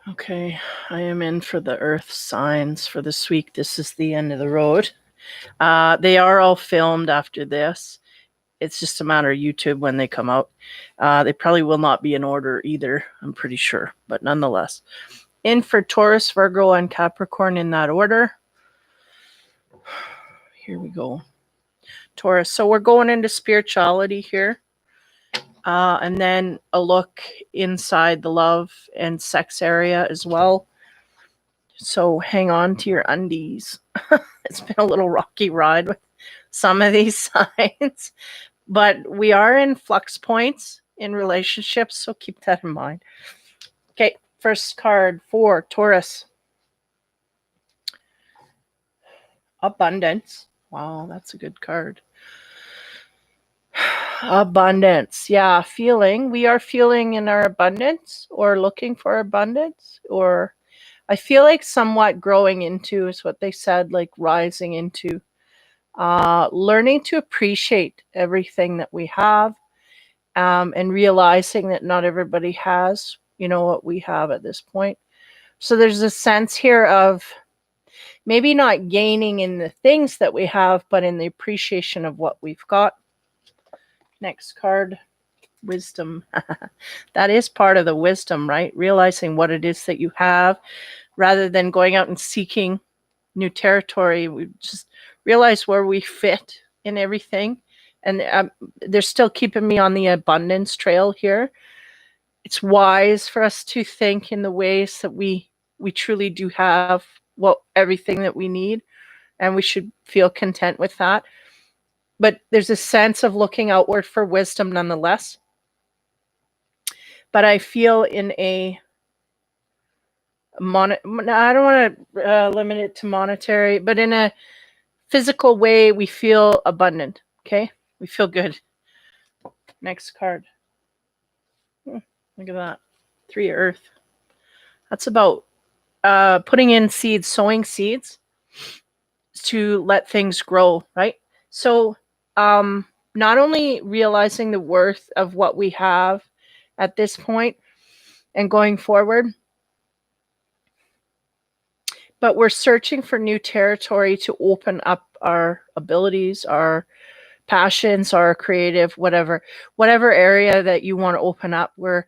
Okay, I am in for the earth signs for this week. This is the end of the road. They are all filmed after this. It's just a matter of YouTube when they come out. They probably will not be in order either, I'm pretty sure. But nonetheless, in for Taurus, Virgo, and Capricorn in that order. Here we go. Taurus. So we're going into spirituality here. And then a look inside the love and sex area as well. So hang on to your undies. It's been a little rocky ride with some of these signs, but we are in flux points in relationships, so keep that in mind. Okay, first card for Taurus. Abundance. Wow, that's a good card. Abundance. Yeah, feeling. We are feeling in our abundance or looking for abundance, or I feel like somewhat growing into is what they said, like rising into, learning to appreciate everything that we have, and realizing that not everybody has, what we have at this point. So there's a sense here of maybe not gaining in the things that we have, but in the appreciation of what we've got. Next card, wisdom. That is part of the wisdom, right? Realizing what it is that you have rather than going out and seeking new territory. We just realize where we fit in everything. And they're still keeping me on the abundance trail here. It's wise for us to think in the ways that we truly do have everything that we need, and we should feel content with that. But there's a sense of looking outward for wisdom nonetheless. But I feel in I don't want to limit it to monetary, but in a physical way, we feel abundant. Okay, we feel good. Next card. Look at that. 3 Earth. That's about putting in seeds, sowing seeds to let things grow, right? So not only realizing the worth of what we have at this point and going forward, but we're searching for new territory to open up our abilities, our passions, our creative, whatever area that you want to open up. We're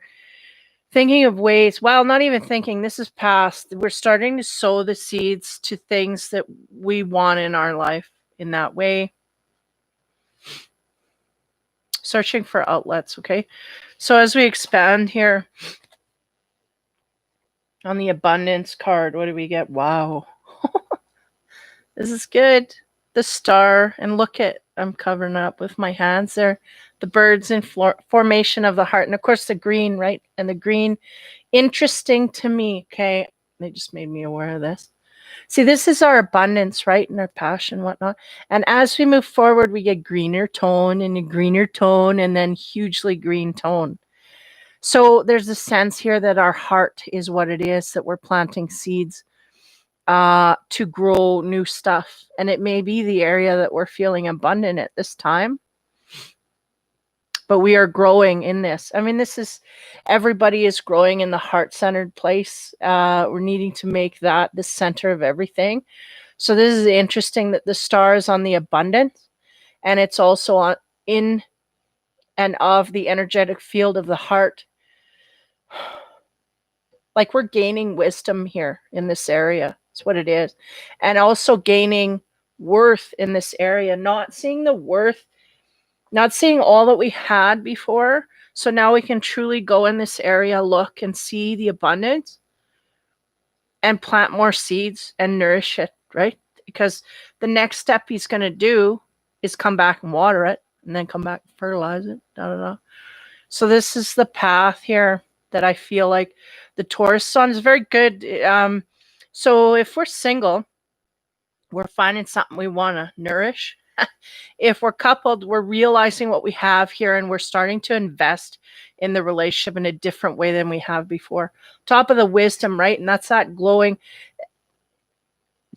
thinking of ways, not even thinking, this is past. We're starting to sow the seeds to things that we want in our life in that way. Searching for outlets, okay? So as we expand here on the abundance card, what do we get? Wow. This is good. The star, and look at, I'm covering up with my hands there. The birds in formation of the heart. And of course the green, right? And the green, interesting to me, okay? They just made me aware of this. See, this is our abundance, right? And our passion, whatnot. And as we move forward, we get greener tone and a greener tone and then hugely green tone. So there's a sense here that our heart is what it is, that we're planting seeds to grow new stuff. And it may be the area that we're feeling abundant at this time. But we are growing in this. I mean, everybody is growing in the heart-centered place. We're needing to make that the center of everything. So this is interesting that the star is on the abundance, and it's also in and of the energetic field of the heart. Like we're gaining wisdom here in this area. That's what it is. And also gaining worth in this area, not seeing the worth, not seeing all that we had before. So now we can truly go in this area, look and see the abundance and plant more seeds and nourish it, right? Because the next step he's going to do is come back and water it and then come back and fertilize it. So this is the path here that I feel like the Taurus sun is very good. So if we're single, we're finding something we want to nourish. If we're coupled, we're realizing what we have here and we're starting to invest in the relationship in a different way than we have before. Top of the wisdom, right? And that's that glowing,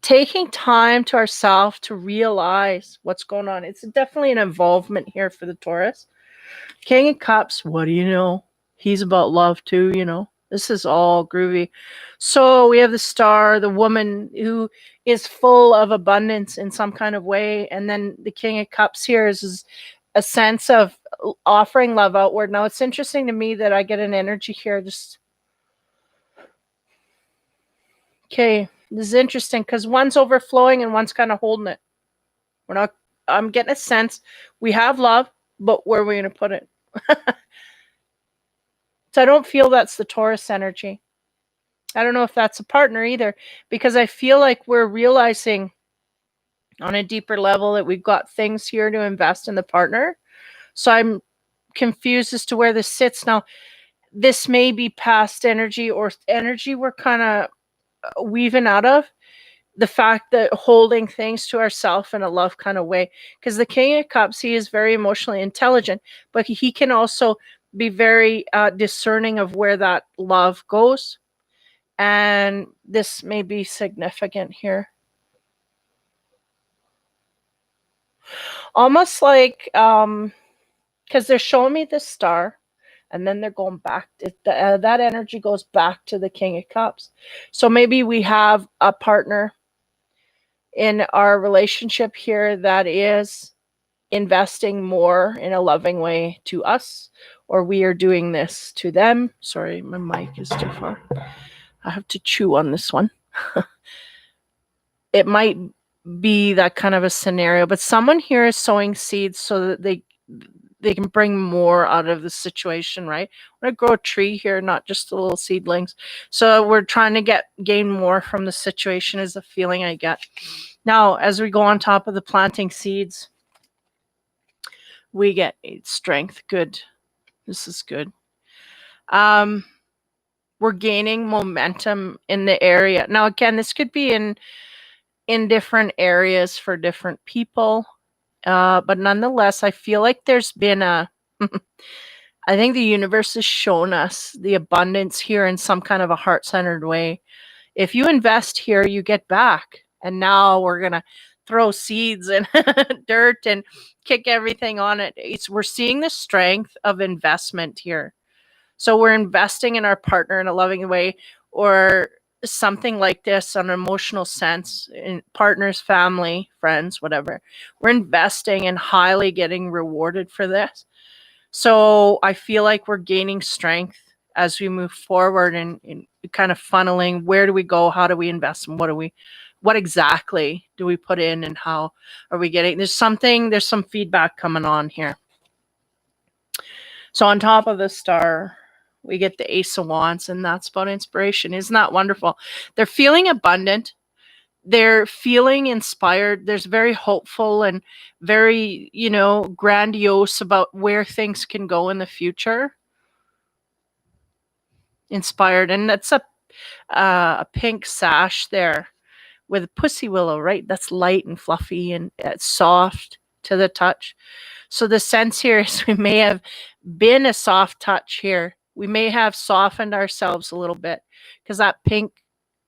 taking time to ourselves to realize what's going on. It's definitely an involvement here for the Taurus. King of Cups, what do you know? He's about love too, This is all groovy. So we have the Star, the woman who is full of abundance in some kind of way. And then the King of Cups here is a sense of offering love outward. Now, it's interesting to me that I get an energy here. Okay, this is interesting because one's overflowing and one's kind of holding it. I'm getting a sense we have love, but where are we going to put it? So I don't feel that's the Taurus energy. I don't know if that's a partner either, because I feel like we're realizing on a deeper level that we've got things here to invest in the partner. So I'm confused as to where this sits. Now, this may be past energy or energy we're kind of weaving out of. The fact that holding things to ourselves in a love kind of way, because the King of Cups, he is very emotionally intelligent, but he can also be very discerning of where that love goes. And this may be significant here. Almost like, because they're showing me the Star, and then they're going back. That energy goes back to the King of Cups. So maybe we have a partner in our relationship here that is investing more in a loving way to us, or we are doing this to them. Sorry, my mic is too far. I have to chew on this one. It might be that kind of a scenario, but someone here is sowing seeds so that they can bring more out of the situation, right? I want to grow a tree here, not just the little seedlings. So we're trying to gain more from the situation is the feeling I get. Now, as we go on top of the planting seeds, we get strength. Good. This is good. We're gaining momentum in the area. Now, again, this could be in different areas for different people. But nonetheless, I feel like there's been I think the universe has shown us the abundance here in some kind of a heart-centered way. If you invest here, you get back. And now we're going to throw seeds and dirt and kick everything on it. We're seeing the strength of investment here. So we're investing in our partner in a loving way, or something like this on an emotional sense, in partners, family, friends, whatever. We're investing and highly getting rewarded for this. So I feel like we're gaining strength as we move forward and kind of funneling. Where do we go? How do we invest? And what exactly do we put in, and how are we getting? There's some feedback coming on here. So on top of the Star, we get the Ace of Wands, and that's about inspiration. Isn't that wonderful? They're feeling abundant. They're feeling inspired. There's very hopeful and very, grandiose about where things can go in the future. Inspired. And that's a pink sash there with a pussy willow, right? That's light and fluffy and it's soft to the touch. So the sense here is we may have been a soft touch here. We may have softened ourselves a little bit because that pink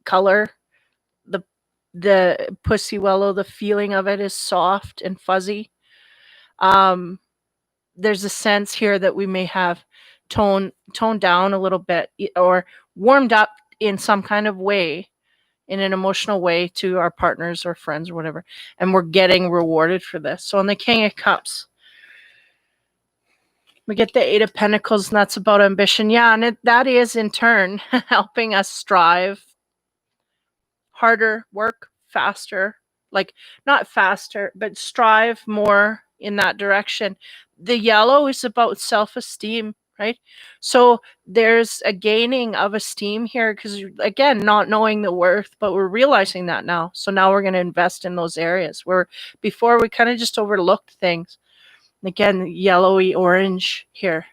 color, the pussy willow, the feeling of it is soft and fuzzy. There's a sense here that we may have toned down a little bit or warmed up in some kind of way, in an emotional way, to our partners or friends or whatever, and we're getting rewarded for this. So on the King of Cups, we get the Eight of Pentacles, and that's about ambition. Yeah, and that is in turn helping us strive harder, work faster, like not faster, but strive more in that direction. The yellow is about self-esteem, right? So there's a gaining of esteem here because, again, not knowing the worth, but we're realizing that now. So now we're going to invest in those areas where before we kind of just overlooked things. Again, yellowy orange here.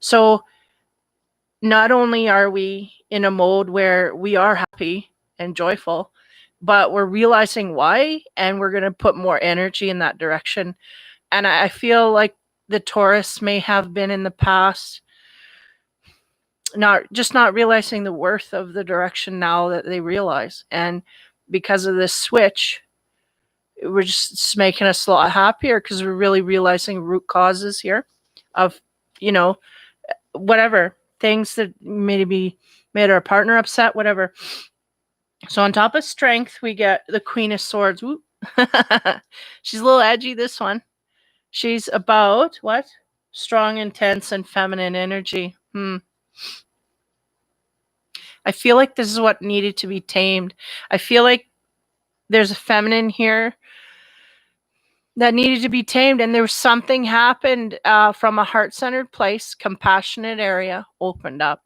So not only are we in a mode where we are happy and joyful, but we're realizing why, and we're going to put more energy in that direction. And I feel like the Taurus may have been in the past not realizing the worth of the direction now that they realize. And because of this switch, we're just making us a lot happier because we're really realizing root causes here of, whatever things that maybe made our partner upset, whatever. So on top of strength, we get the Queen of Swords. She's a little edgy, this one. She's about what? Strong, intense, and feminine energy. I feel like this is what needed to be tamed. I feel like there's a feminine here that needed to be tamed, and there was something happened from a heart-centered place, compassionate area opened up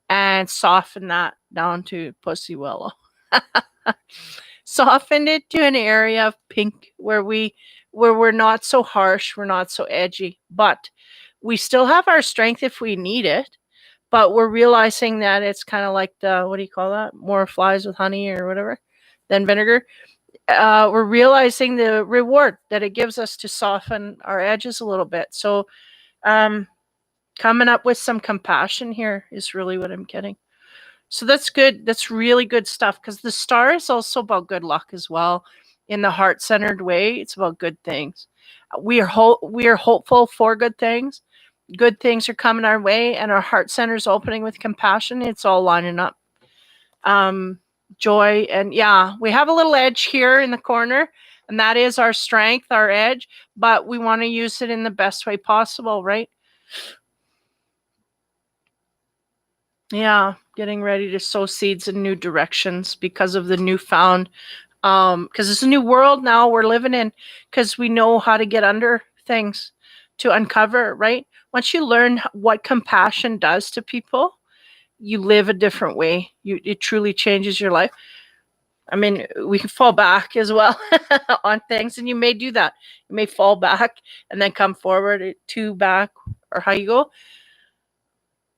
and softened that down to pussy willow. Softened it to an area of pink where we're not so harsh, we're not so edgy, but we still have our strength if we need it. But we're realizing that it's kind of like the, what do you call that? More flies with honey or whatever than vinegar. We're realizing the reward that it gives us to soften our edges a little bit. So coming up with some compassion here is really what I'm getting. So that's good. That's really good stuff, because the star is also about good luck as well. In the heart-centered way, it's about good things. We are hopeful for good things. Good things are coming our way, and our heart center is opening with compassion. It's all lining up. Joy, and yeah, we have a little edge here in the corner, and that is our strength, our edge, but we want to use it in the best way possible, right? Yeah, getting ready to sow seeds in new directions because of the newfound, because it's a new world now we're living in, because we know how to get under things to uncover, right? Once you learn what compassion does to people, you live a different way. It truly changes your life. I mean, we can fall back as well on things, and you may do that. You may fall back and then come forward, 2 back, or how you go.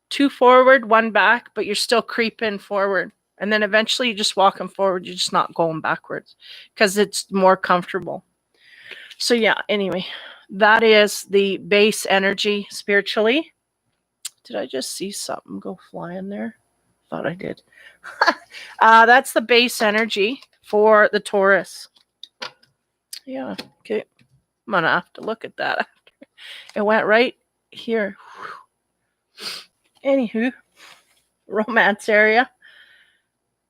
2 forward, 1 back, but you're still creeping forward. And then eventually you're just walking forward. You're just not going backwards because it's more comfortable. So yeah, anyway, that is the base energy spiritually. Did I just see something go flying there? Thought I did. That's the base energy for the Taurus. Yeah, okay. I'm going to have to look at that after. It went right here. Anywho, romance area.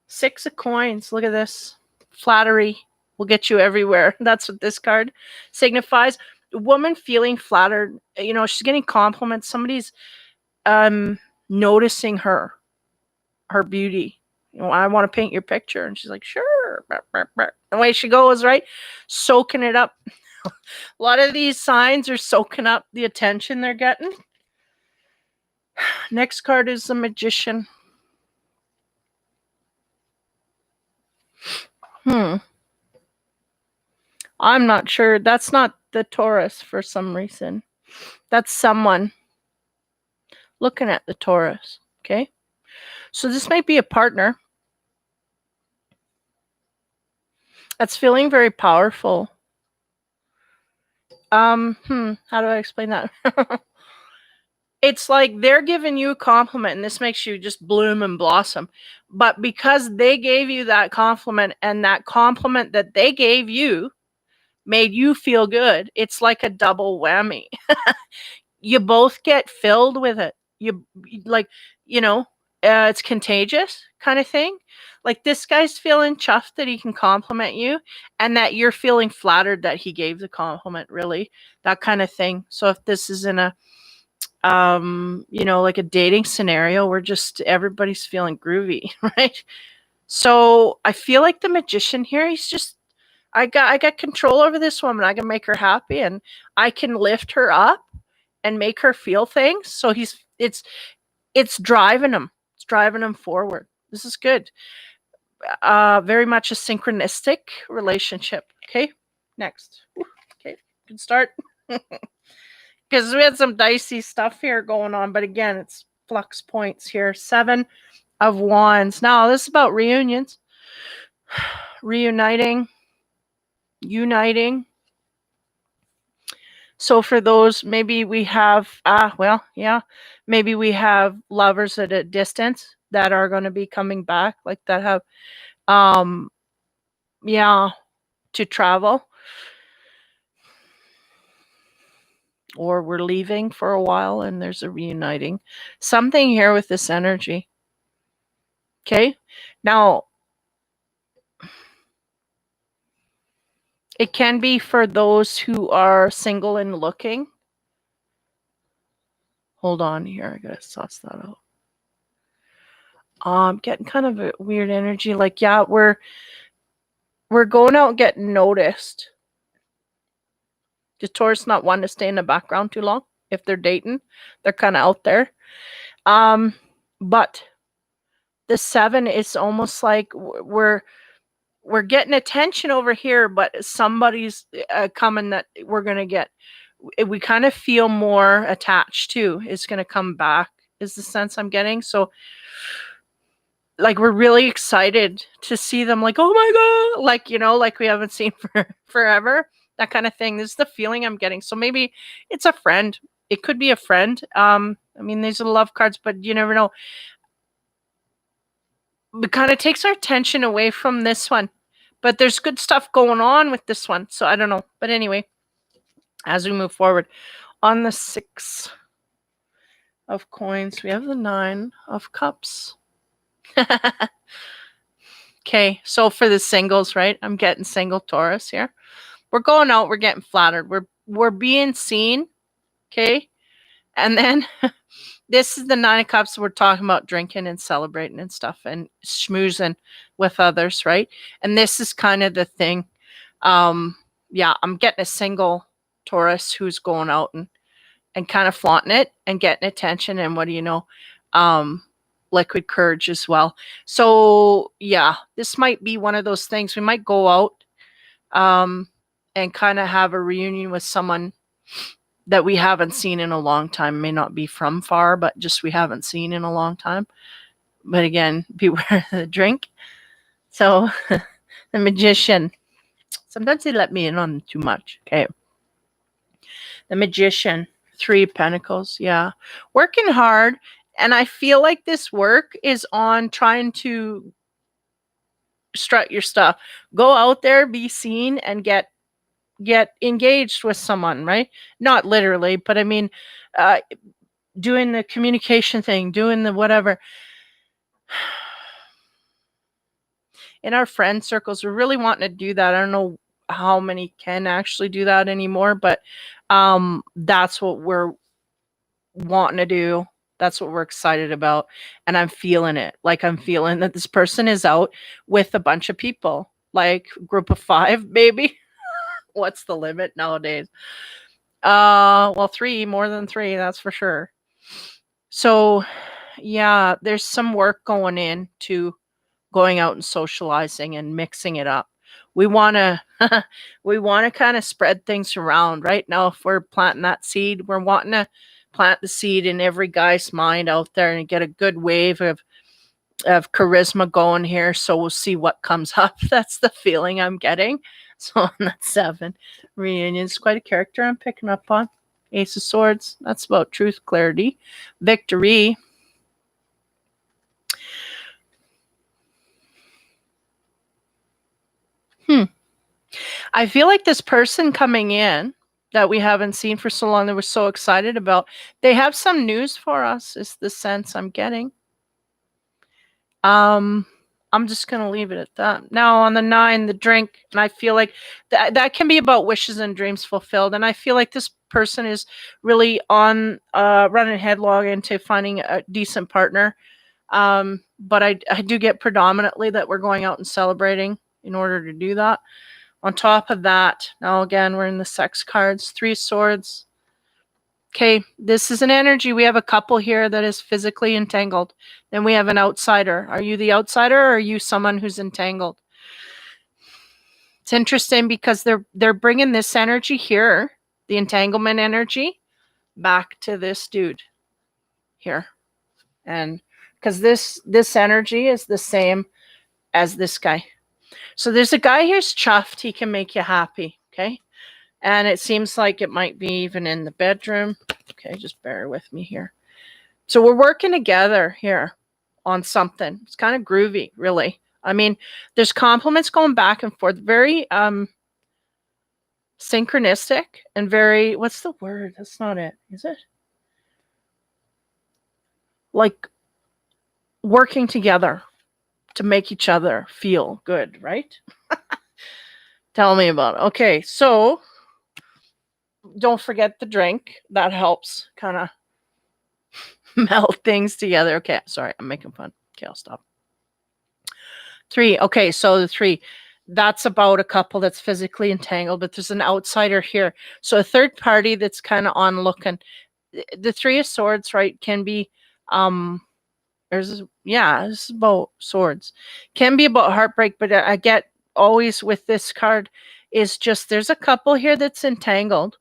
6 of coins. Look at this. Flattery will get you everywhere. That's what this card signifies. A woman feeling flattered. You know, she's getting compliments. Somebody's noticing her beauty. You know, I want to paint your picture. And she's like, sure. The way she goes, right? Soaking it up. A lot of these signs are soaking up the attention they're getting. Next card is the Magician. I'm not sure. That's not the Taurus for some reason. That's someone looking at the Taurus. Okay. So this might be a partner that's feeling very powerful. How do I explain that? It's like they're giving you a compliment, and this makes you just bloom and blossom. But because they gave you that compliment, and that compliment that they gave you made you feel good, it's like a double whammy. You both get filled with it. You like, you know, it's contagious kind of thing. Like this guy's feeling chuffed that he can compliment you, and that you're feeling flattered that he gave the compliment, really, that kind of thing. So if this is in a you know, like a dating scenario where just everybody's feeling groovy, right? So I feel like the Magician here, he's just, I got control over this woman. I can make her happy, and I can lift her up and make her feel things. So it's driving him. It's driving him forward. This is good. Very much a synchronistic relationship. Okay, next. Okay, good start. Because we had some dicey stuff here going on, but again, it's flux points here. 7 of Wands. Now, this is about reunions. Reuniting. Uniting. So for those, maybe we have, maybe we have lovers at a distance that are going to be coming back, like that have, to travel. or we're leaving for a while and there's a reuniting. Something here with this energy. Okay. Now, it can be for those who are single and looking. Hold on here. I gotta suss that out. I'm getting kind of a weird energy. Like, yeah, we're going out and getting noticed. The Taurus not one to stay in the background too long. If they're dating, they're kind of out there. But the 7 is almost like we're getting attention over here, but somebody's coming that we're gonna get. We kind of feel more attached to. Is gonna come back. Is the sense I'm getting. So, like, we're really excited to see them. Like, oh my god, like, you know, like we haven't seen for forever. That kind of thing. This is the feeling I'm getting. So maybe it's a friend. It could be a friend. I mean, these are love cards, but you never know. It kind of takes our attention away from this one. But there's good stuff going on with this one. So I don't know. But anyway, as we move forward, on the 6 of coins, we have the 9 of cups. Okay, so for the singles, right? I'm getting single Taurus here. We're going out, we're getting flattered. We're being seen. Okay. And then this is the 9 of cups. We're talking about drinking and celebrating and stuff and schmoozing with others, right? And this is kind of the thing. Yeah, I'm getting a single Taurus who's going out and kind of flaunting it and getting attention. And what do you know? Liquid courage as well. So yeah, this might be one of those things. We might go out and kind of have a reunion with someone that we haven't seen in a long time. May not be from far, but just we haven't seen in a long time. But again, beware the drink. So the Magician. Sometimes they let me in on too much. Okay. The Magician. 3 Pentacles. Yeah. Working hard. And I feel like this work is on trying to strut your stuff. Go out there, be seen, and get engaged with someone, right? Not literally, but I mean, doing the communication thing, doing the whatever. In our friend circles, we're really wanting to do that. I don't know how many can actually do that anymore, but that's what we're wanting to do. That's what we're excited about. And I'm feeling it. Like, I'm feeling that this person is out with a bunch of people, like group of 5, maybe. What's the limit nowadays? Well, 3, more than 3, that's for sure. So yeah, there's some work going into going out and socializing and mixing it up. We want to we want to kind of spread things around. Right now, if we're planting that seed, we're wanting to plant the seed in every guy's mind out there and get a good wave of charisma going here. So we'll see what comes up. That's the feeling I'm getting. So on that 7, reunion is quite a character I'm picking up on. Ace of Swords, that's about truth, clarity, victory. I feel like this person coming in that we haven't seen for so long that we're so excited about, they have some news for us, is the sense I'm getting. I'm just going to leave it at that. Now on the 9, the drink, and I feel like that can be about wishes and dreams fulfilled. And I feel like this person is really on running headlong into finding a decent partner. But I do get predominantly that we're going out and celebrating in order to do that. On top of that, now again, we're in the sex cards, 3 swords. Okay, this is an energy. We have a couple here that is physically entangled. Then we have an outsider. Are you the outsider or are you someone who's entangled? It's interesting because they're bringing this energy here, the entanglement energy, back to this dude here. And because this energy is the same as this guy. So there's a guy here's chuffed. He can make you happy. Okay. And it seems like it might be even in the bedroom. Okay, just bear with me here. So we're working together here on something. It's kind of groovy, really. I mean, there's compliments going back and forth. Very synchronistic and very, what's the word? That's not it, is it? Like working together to make each other feel good, right? Tell me about it. Okay, so don't forget the drink. That helps kind of melt things together. Okay, sorry, I'm making fun. Okay, I'll stop. 3. Okay, so the 3. That's about a couple that's physically entangled, but there's an outsider here. So a third party that's kind of on looking. The 3 of Swords, right, can be this is about swords. Can be about heartbreak, but I get always with this card is just there's a couple here that's entangled,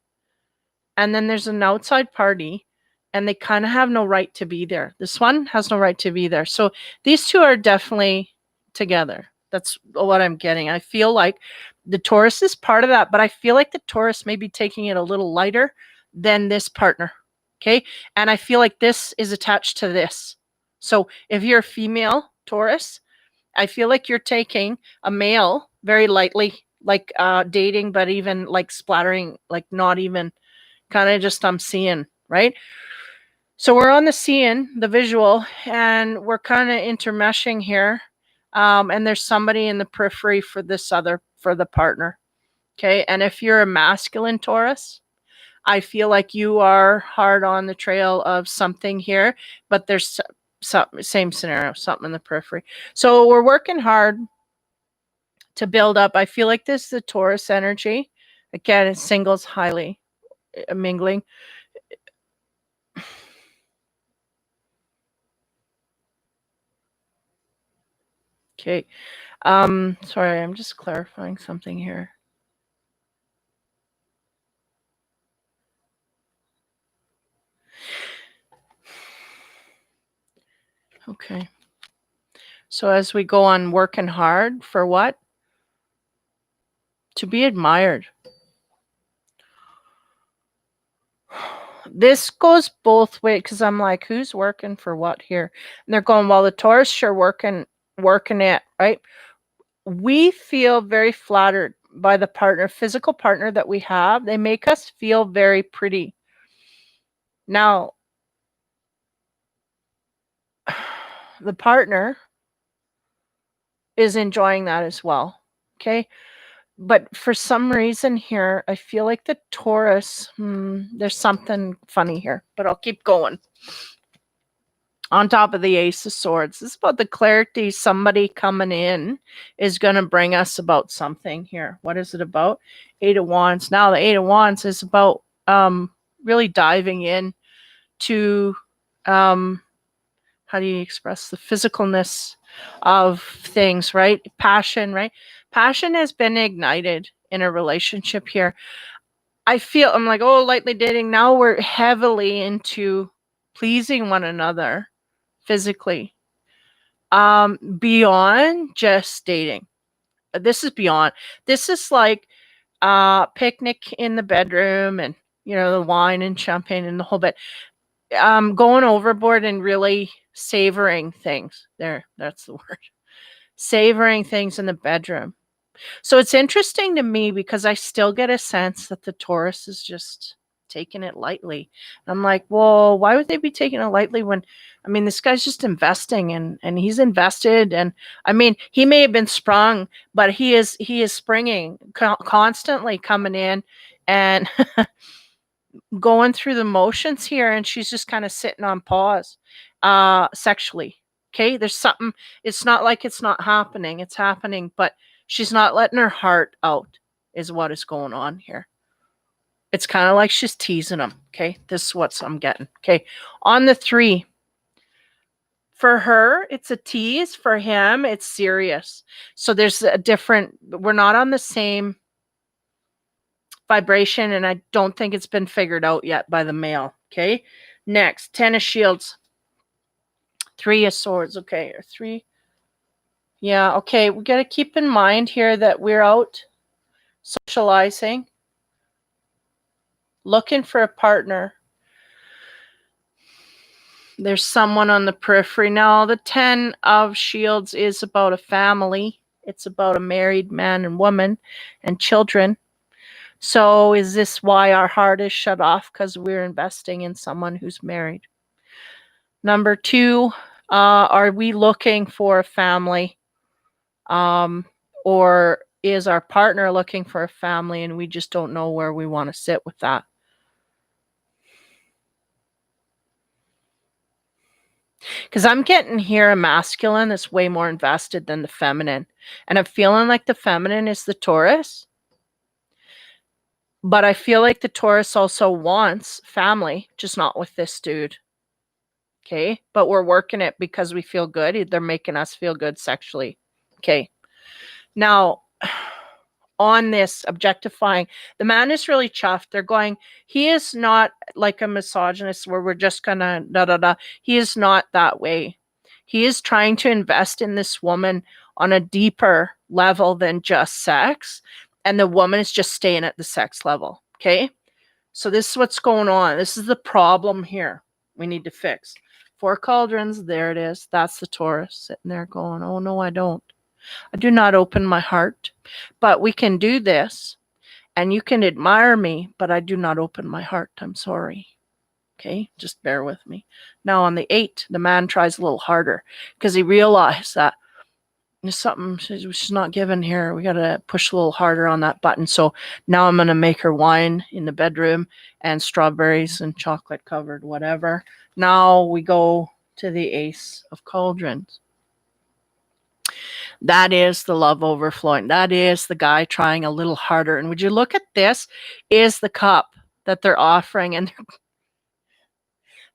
and then there's an outside party, and they kind of have no right to be there. This one has no right to be there. So these two are definitely together. That's what I'm getting. I feel like the Taurus is part of that, but I feel like the Taurus may be taking it a little lighter than this partner. Okay. And I feel like this is attached to this. So if you're a female Taurus, I feel like you're taking a male very lightly, like dating, but even like splattering, like not even kind of just I'm seeing, right? So we're on the seeing, the visual, and we're kind of intermeshing here. And there's somebody in the periphery for the partner. Okay. And if you're a masculine Taurus, I feel like you are hard on the trail of something here, but there's same scenario, something in the periphery. So we're working hard to build up. I feel like this is the Taurus energy. Again, it singles highly mingling. Okay. Sorry, I'm just clarifying something here. Okay. So as we go on working hard for what? To be admired. This goes both ways because I'm like, who's working for what here? And they're going, well, the Taurus sure working it, right? We feel very flattered by the physical partner that we have. They make us feel very pretty. Now, the partner is enjoying that as well. Okay. But for some reason here, I feel like the Taurus, there's something funny here, but I'll keep going. On top of the Ace of Swords, this is about the clarity. Somebody coming in is going to bring us about something here. What is it about? 8 of Wands. Now the 8 of Wands is about really diving in to how do you express the physicalness of things, right? Passion, right? Passion has been ignited in a relationship here. I'm like, oh, lightly dating. Now we're heavily into pleasing one another physically. Beyond just dating. This is beyond. This is like picnic in the bedroom and the wine and champagne and the whole bit. Going overboard and really savoring things. That's the word. Savoring things in the bedroom. So it's interesting to me because I still get a sense that the Taurus is just taking it lightly. I'm like, well, why would they be taking it lightly when, this guy's just investing and he's invested. And he may have been sprung, but he is springing, constantly coming in and going through the motions here. And she's just kind of sitting on pause, sexually. Okay. There's something, it's not like it's not happening. It's happening, but she's not letting her heart out is what is going on here. It's kind of like she's teasing him. Okay. This is what I'm getting. Okay. On the 3, for her, it's a tease. For him, it's serious. So there's we're not on the same vibration, and I don't think it's been figured out yet by the male. Okay. Next, 10 of Shields. 3 of Swords. Okay. Or 3. Yeah. Okay. We got to keep in mind here that we're out socializing, looking for a partner. There's someone on the periphery. Now, the 10 of Shields is about a family. It's about a married man and woman and children. So is this why our heart is shut off? Because we're investing in someone who's married. Number 2, are we looking for a family? Or is our partner looking for a family and we just don't know where we want to sit with that? Because I'm getting here a masculine that's way more invested than the feminine. And I'm feeling like the feminine is the Taurus. But I feel like the Taurus also wants family, just not with this dude. Okay? But we're working it because we feel good. They're making us feel good sexually. Okay. Now, on this objectifying, the man is really chuffed. They're going, he is not like a misogynist where we're just gonna da da da. He is not that way. He is trying to invest in this woman on a deeper level than just sex. And the woman is just staying at the sex level. Okay. So this is what's going on. This is the problem here we need to fix. 4 cauldrons. There it is. That's the Taurus sitting there going, oh no, I don't. I do not open my heart, but we can do this and you can admire me, but I do not open my heart. I'm sorry. Okay, just bear with me. Now on the 8, the man tries a little harder because he realized that there's something she's not giving here. We got to push a little harder on that button. So now I'm going to make her wine in the bedroom and strawberries and chocolate covered, whatever. Now we go to the Ace of Cauldrons. That is the love overflowing. That is the guy trying a little harder. And would you look at this? Is the cup that they're offering. And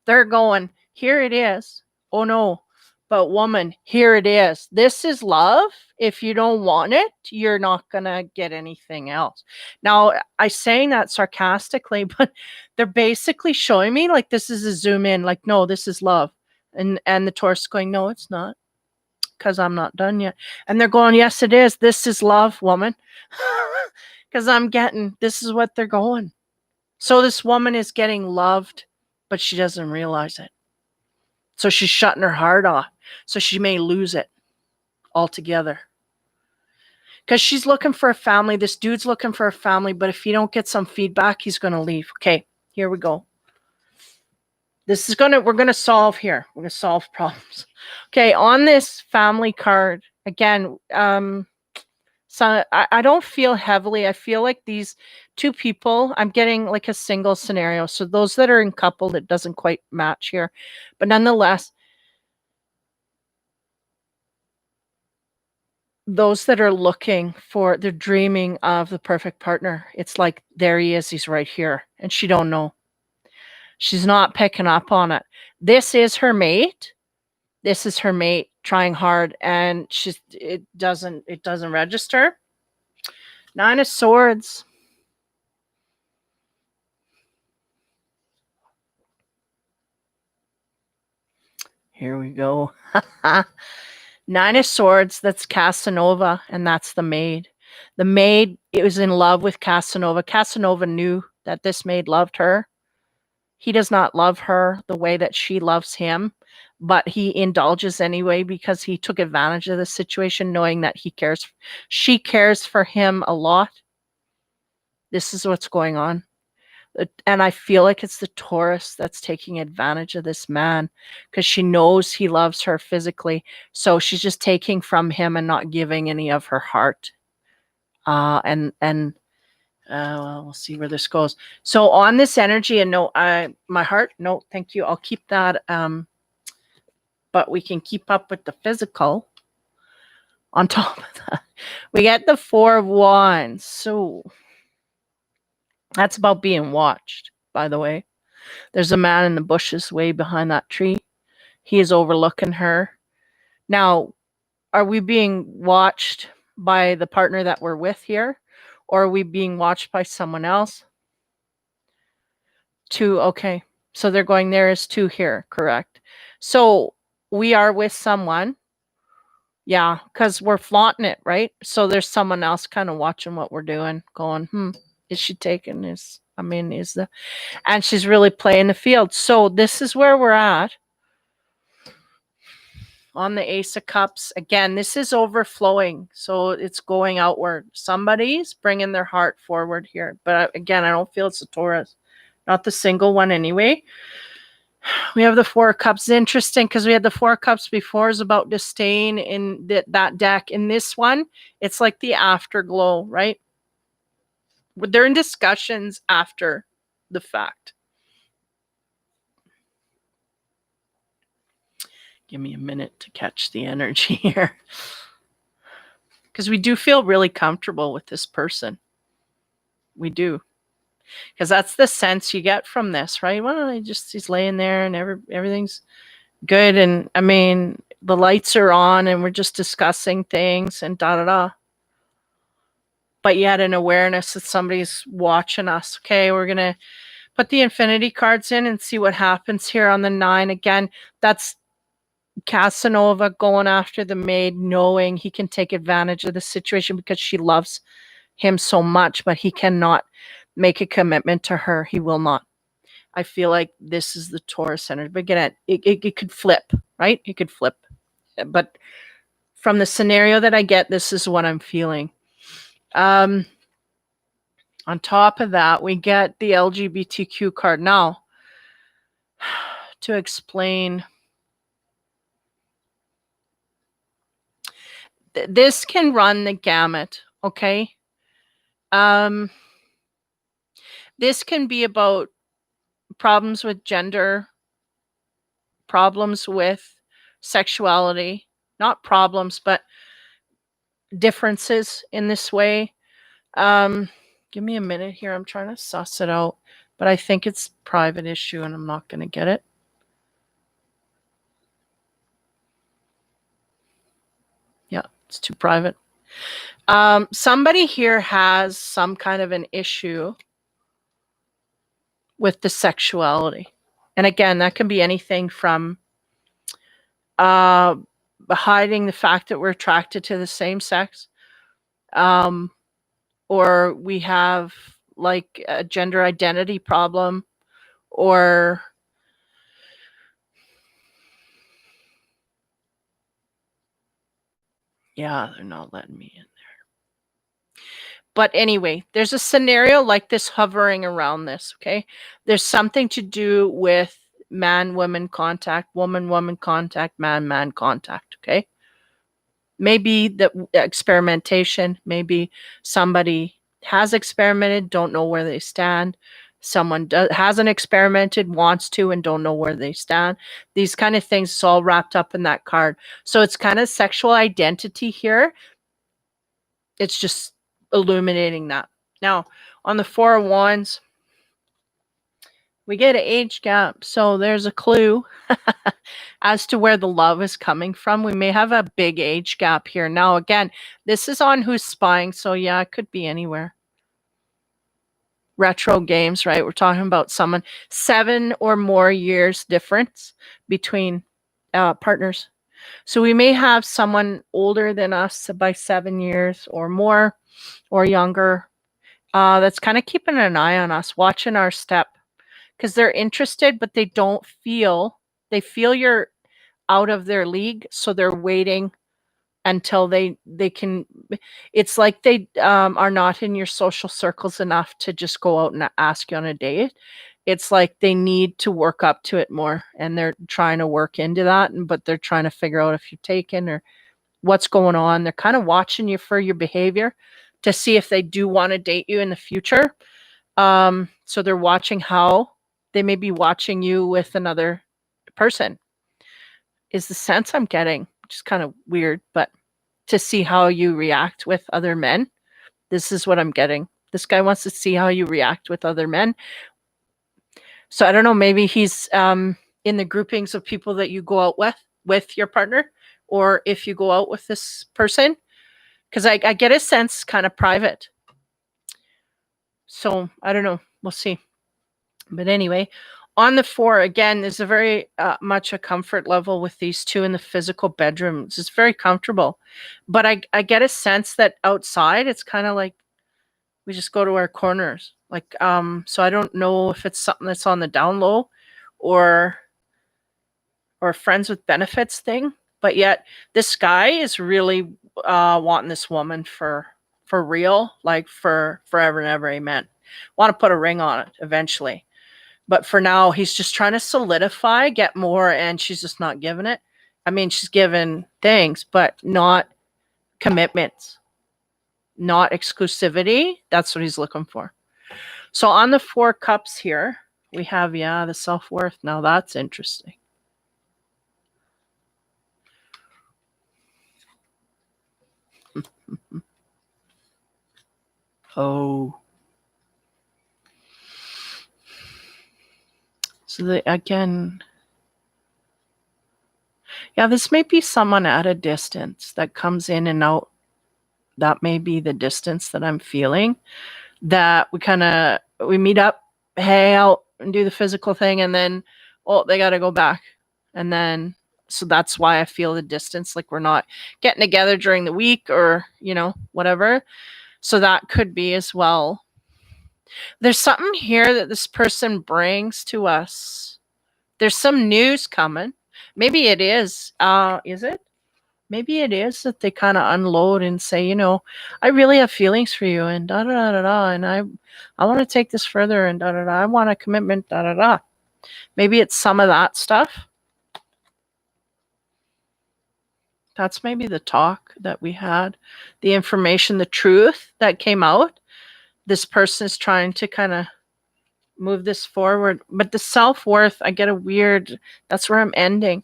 they're going, here it is. Oh no. But woman, here it is. This is love. If you don't want it, you're not going to get anything else. Now, I'm saying that sarcastically, but they're basically showing me like this is a zoom in. Like, no, this is love. And the Taurus going, no, it's not. Because I'm not done yet. And they're going, yes, it is. This is love, woman. Because I'm getting, this is what they're going. So this woman is getting loved, but she doesn't realize it. So she's shutting her heart off. So she may lose it altogether. Because she's looking for a family. This dude's looking for a family, but if you don't get some feedback, he's going to leave. Okay, here we go. This is we're going to solve here. We're going to solve problems. Okay, on this family card, again, so I don't feel heavily. I feel like these 2 people, I'm getting like a single scenario. So those that are in couple, it doesn't quite match here. But nonetheless, those that are looking for, they're dreaming of the perfect partner. It's like, there he is. He's right here. And she don't know. She's not picking up on it. This is her mate. This is her mate trying hard, and it doesn't register. 9 of Swords. Here we go. 9 of Swords, that's Casanova, and that's the maid. The maid was in love with Casanova. Casanova knew that this maid loved her. He does not love her the way that she loves him, but he indulges anyway because he took advantage of the situation, knowing that she cares for him a lot. This is what's going on. And I feel like it's the Taurus that's taking advantage of this man because she knows he loves her physically. So she's just taking from him and not giving any of her heart. Well, we'll see where this goes. So on this energy, and no, my heart, no, thank you. I'll keep that. But we can keep up with the physical. On top of that, we get the 4 of Wands. So that's about being watched, by the way. There's a man in the bushes way behind that tree. He is overlooking her. Now, are we being watched by the partner that we're with here? Or are we being watched by someone else? 2, okay. So they're going, there is 2 here, correct. So we are with someone. Yeah, because we're flaunting it, right? So there's someone else kind of watching what we're doing, going, is she taking this? I mean, and she's really playing the field. So this is where we're at. on the Ace of Cups, again, this is overflowing. So it's going outward. Somebody's bringing their heart forward here. But again, I don't feel it's a Taurus. Not the single one anyway. We have the Four of Cups. Interesting because we had the Four of Cups before is about disdain in that deck. In this one, it's like the afterglow, right? They're in discussions after the fact. Give me a minute to catch the energy here. Because we do feel really comfortable with this person. We do. Because that's the sense you get from this, right? Well, he's laying there and everything's good. And I mean, the lights are on and we're just discussing things and da-da-da. But you had an awareness that somebody's watching us. Okay, we're going to put the infinity cards in and see what happens here on the 9. Again, that's Casanova going after the maid, knowing he can take advantage of the situation because she loves him so much, but he cannot make a commitment to her. He will not. I feel like this is the Taurus energy. But again, it could flip, right? It could flip. But from the scenario that I get, this is what I'm feeling. On top of that, we get the LGBTQ card. Now, to explain, this can run the gamut, okay? This can be about problems with gender, problems with sexuality, not problems, but differences in this way. Give me a minute here. I'm trying to suss it out, but I think it's private issue and I'm not going to get it. Yeah, it's too private. Somebody here has some kind of an issue with the sexuality. And again, that can be anything from hiding the fact that we're attracted to the same sex, or we have like a gender identity problem, or yeah, they're not letting me in there. But anyway, there's a scenario like this hovering around this, okay? There's something to do with man-woman contact, woman-woman contact, man-man contact, okay? Maybe the experimentation, maybe somebody has experimented, don't know where they stand. Someone hasn't experimented, wants to, and don't know where they stand. These kind of things, it's all wrapped up in that card. So it's kind of sexual identity here. It's just illuminating that. Now, on the Four of Wands, we get an age gap. So there's a clue as to where the love is coming from. We may have a big age gap here. Now, again, this is on who's spying. So yeah, it could be anywhere. Retro games, right? We're talking about someone 7 or more years difference between partners. So we may have someone older than us by 7 years or more or younger that's kind of keeping an eye on us, watching our step, because they're interested, but they feel you're out of their league. So they're waiting until they can. It's like they are not in your social circles enough to just go out and ask you on a date. It's like they need to work up to it more, and they're trying to work into that, but they're trying to figure out if you're taken or what's going on. They're kind of watching you for your behavior to see if they do want to date you in the future. So they're watching how they may be watching you with another person is the sense I'm getting, which is kind of weird, but to see how you react with other men. This is what I'm getting. This guy wants to see how you react with other men. So I don't know, maybe he's in the groupings of people that you go out with your partner, or if you go out with this person, because I get a sense kind of private. So I don't know. We'll see. But anyway, on the 4, again, there's a very much a comfort level with these two in the physical bedroom. It's just very comfortable. But I get a sense that outside, it's kind of like we just go to our corners. Like, so I don't know if it's something that's on the down low or a friends with benefits thing. But yet this guy is really wanting this woman for real, like for forever and ever, amen. Want to put a ring on it eventually. But for now, he's just trying to solidify, get more, and she's just not giving it. I mean, she's given things, but not commitments, not exclusivity. That's what he's looking for. So on the 4 cups here, we have, the self-worth. Now that's interesting. Oh. So again, this may be someone at a distance that comes in and out. That may be the distance that I'm feeling, that we meet up, hang out, and do the physical thing, and then, they got to go back. And then, so that's why I feel the distance, like we're not getting together during the week or, whatever. So that could be as well. There's something here that this person brings to us. There's some news coming. Maybe it is. Is it? Maybe it is that they kind of unload and say, I really have feelings for you, and da da da da da, and I want to take this further, and da da da. I want a commitment, da da da. Maybe it's some of that stuff. That's maybe the talk that we had, the information, the truth that came out. This person is trying to kind of move this forward. But the self-worth, I get that's where I'm ending.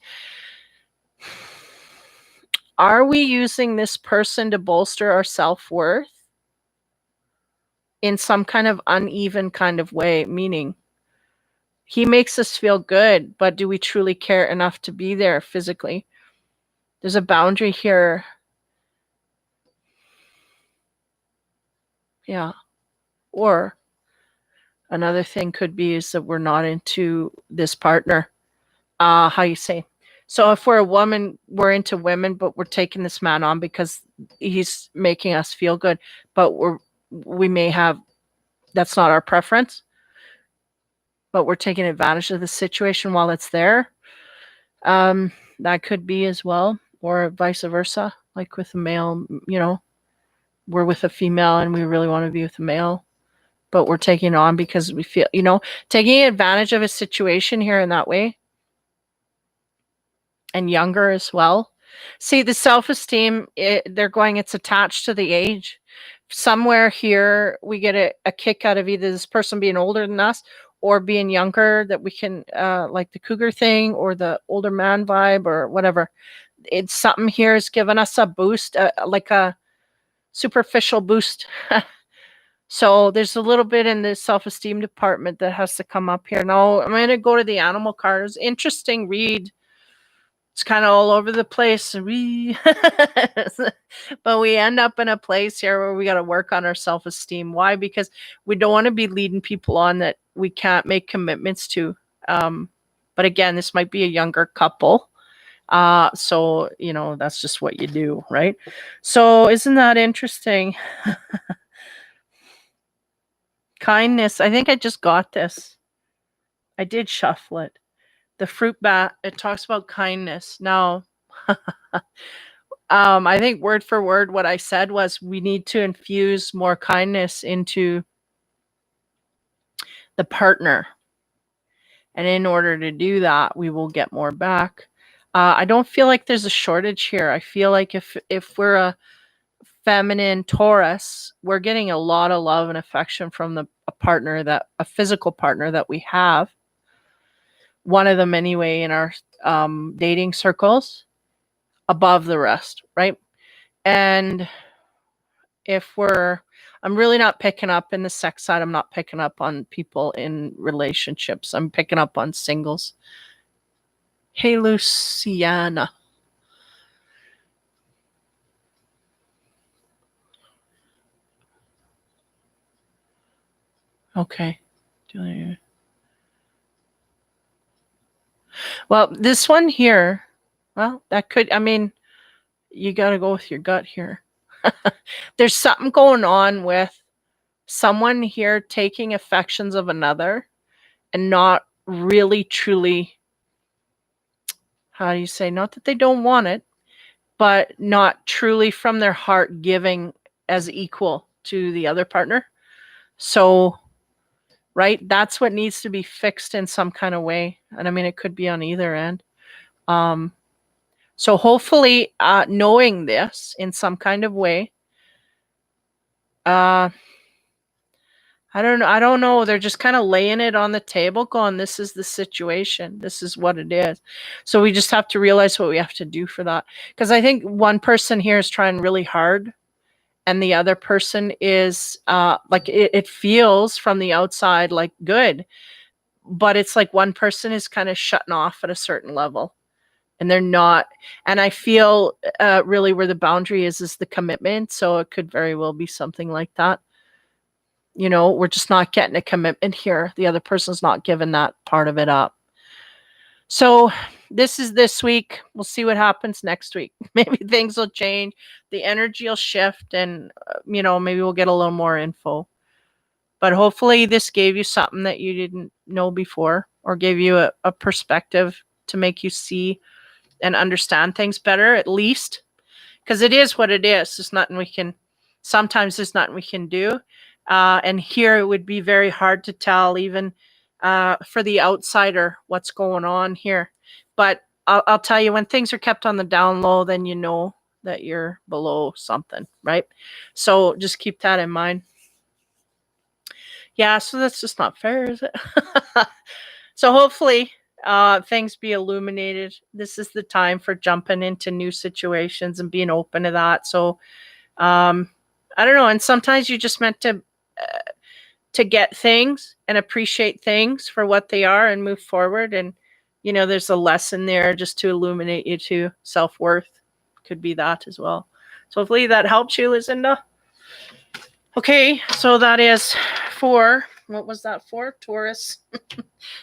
Are we using this person to bolster our self-worth in some kind of uneven kind of way? Meaning, he makes us feel good, but do we truly care enough to be there physically? There's a boundary here. Yeah. Or another thing could be is that we're not into this partner. How you say? So if we're a woman, we're into women, but we're taking this man on because he's making us feel good. But we may have, that's not our preference, but we're taking advantage of the situation while it's there. That could be as well, or vice versa. Like with a male, we're with a female and we really want to be with a male, but we're taking it on because we feel, taking advantage of a situation here in that way. And younger as well. See, the self-esteem, it's attached to the age. Somewhere here, we get a kick out of either this person being older than us or being younger, that we can, like the cougar thing or the older man vibe or whatever. It's something here is giving us a boost, like a superficial boost. So there's a little bit in the self-esteem department that has to come up here. Now, I'm going to go to the animal cards. Interesting read. It's kind of all over the place. But we end up in a place here where we got to work on our self-esteem. Why? Because we don't want to be leading people on that we can't make commitments to. But again, this might be a younger couple. So, that's just what you do, right? So isn't that interesting? Kindness. I think I just got this. I did shuffle it. The fruit bat, it talks about kindness. Now, I think word for word what I said was we need to infuse more kindness into the partner. And in order to do that, we will get more back. I don't feel like there's a shortage here. I feel like if we're a feminine Taurus, we're getting a lot of love and affection from a physical partner that we have. One of them anyway in our dating circles above the rest, right? And I'm really not picking up in the sex side. I'm not picking up on people in relationships. I'm picking up on singles. Hey, Luciana. Okay. Well, this one here, that could, you got to go with your gut here. There's something going on with someone here taking affections of another and not really truly, how do you say, not that they don't want it, but not truly from their heart giving as equal to the other partner. So, right, that's what needs to be fixed in some kind of way. And I mean, it could be on either end. So hopefully, knowing this in some kind of way, I don't know. They're just kind of laying it on the table, going, this is the situation. This is what it is. So we just have to realize what we have to do for that. Because I think one person here is trying really hard, and the other person is like, it feels from the outside like good, but it's like one person is kind of shutting off at a certain level, and they're not. And I feel really where the boundary is the commitment. So it could very well be something like that. You know, we're just not getting a commitment here. The other person's not giving that part of it up. So this is this week. We'll see what happens next week. Maybe things will change. The energy will shift, and, maybe we'll get a little more info. But hopefully this gave you something that you didn't know before, or gave you a perspective to make you see and understand things better, at least. Because it is what it is. Sometimes there's nothing we can do. And here it would be very hard to tell, even for the outsider, what's going on here. But I'll tell you, when things are kept on the down low, then you know that you're below something, right? So just keep that in mind. Yeah, so that's just not fair, is it? So hopefully things be illuminated. This is the time for jumping into new situations and being open to that. So I don't know. And sometimes you're just meant to get things and appreciate things for what they are and move forward. And, there's a lesson there just to illuminate you to self-worth. Could be that as well. So hopefully that helps you, Lucinda. Okay, so that is for, what was that for? Taurus.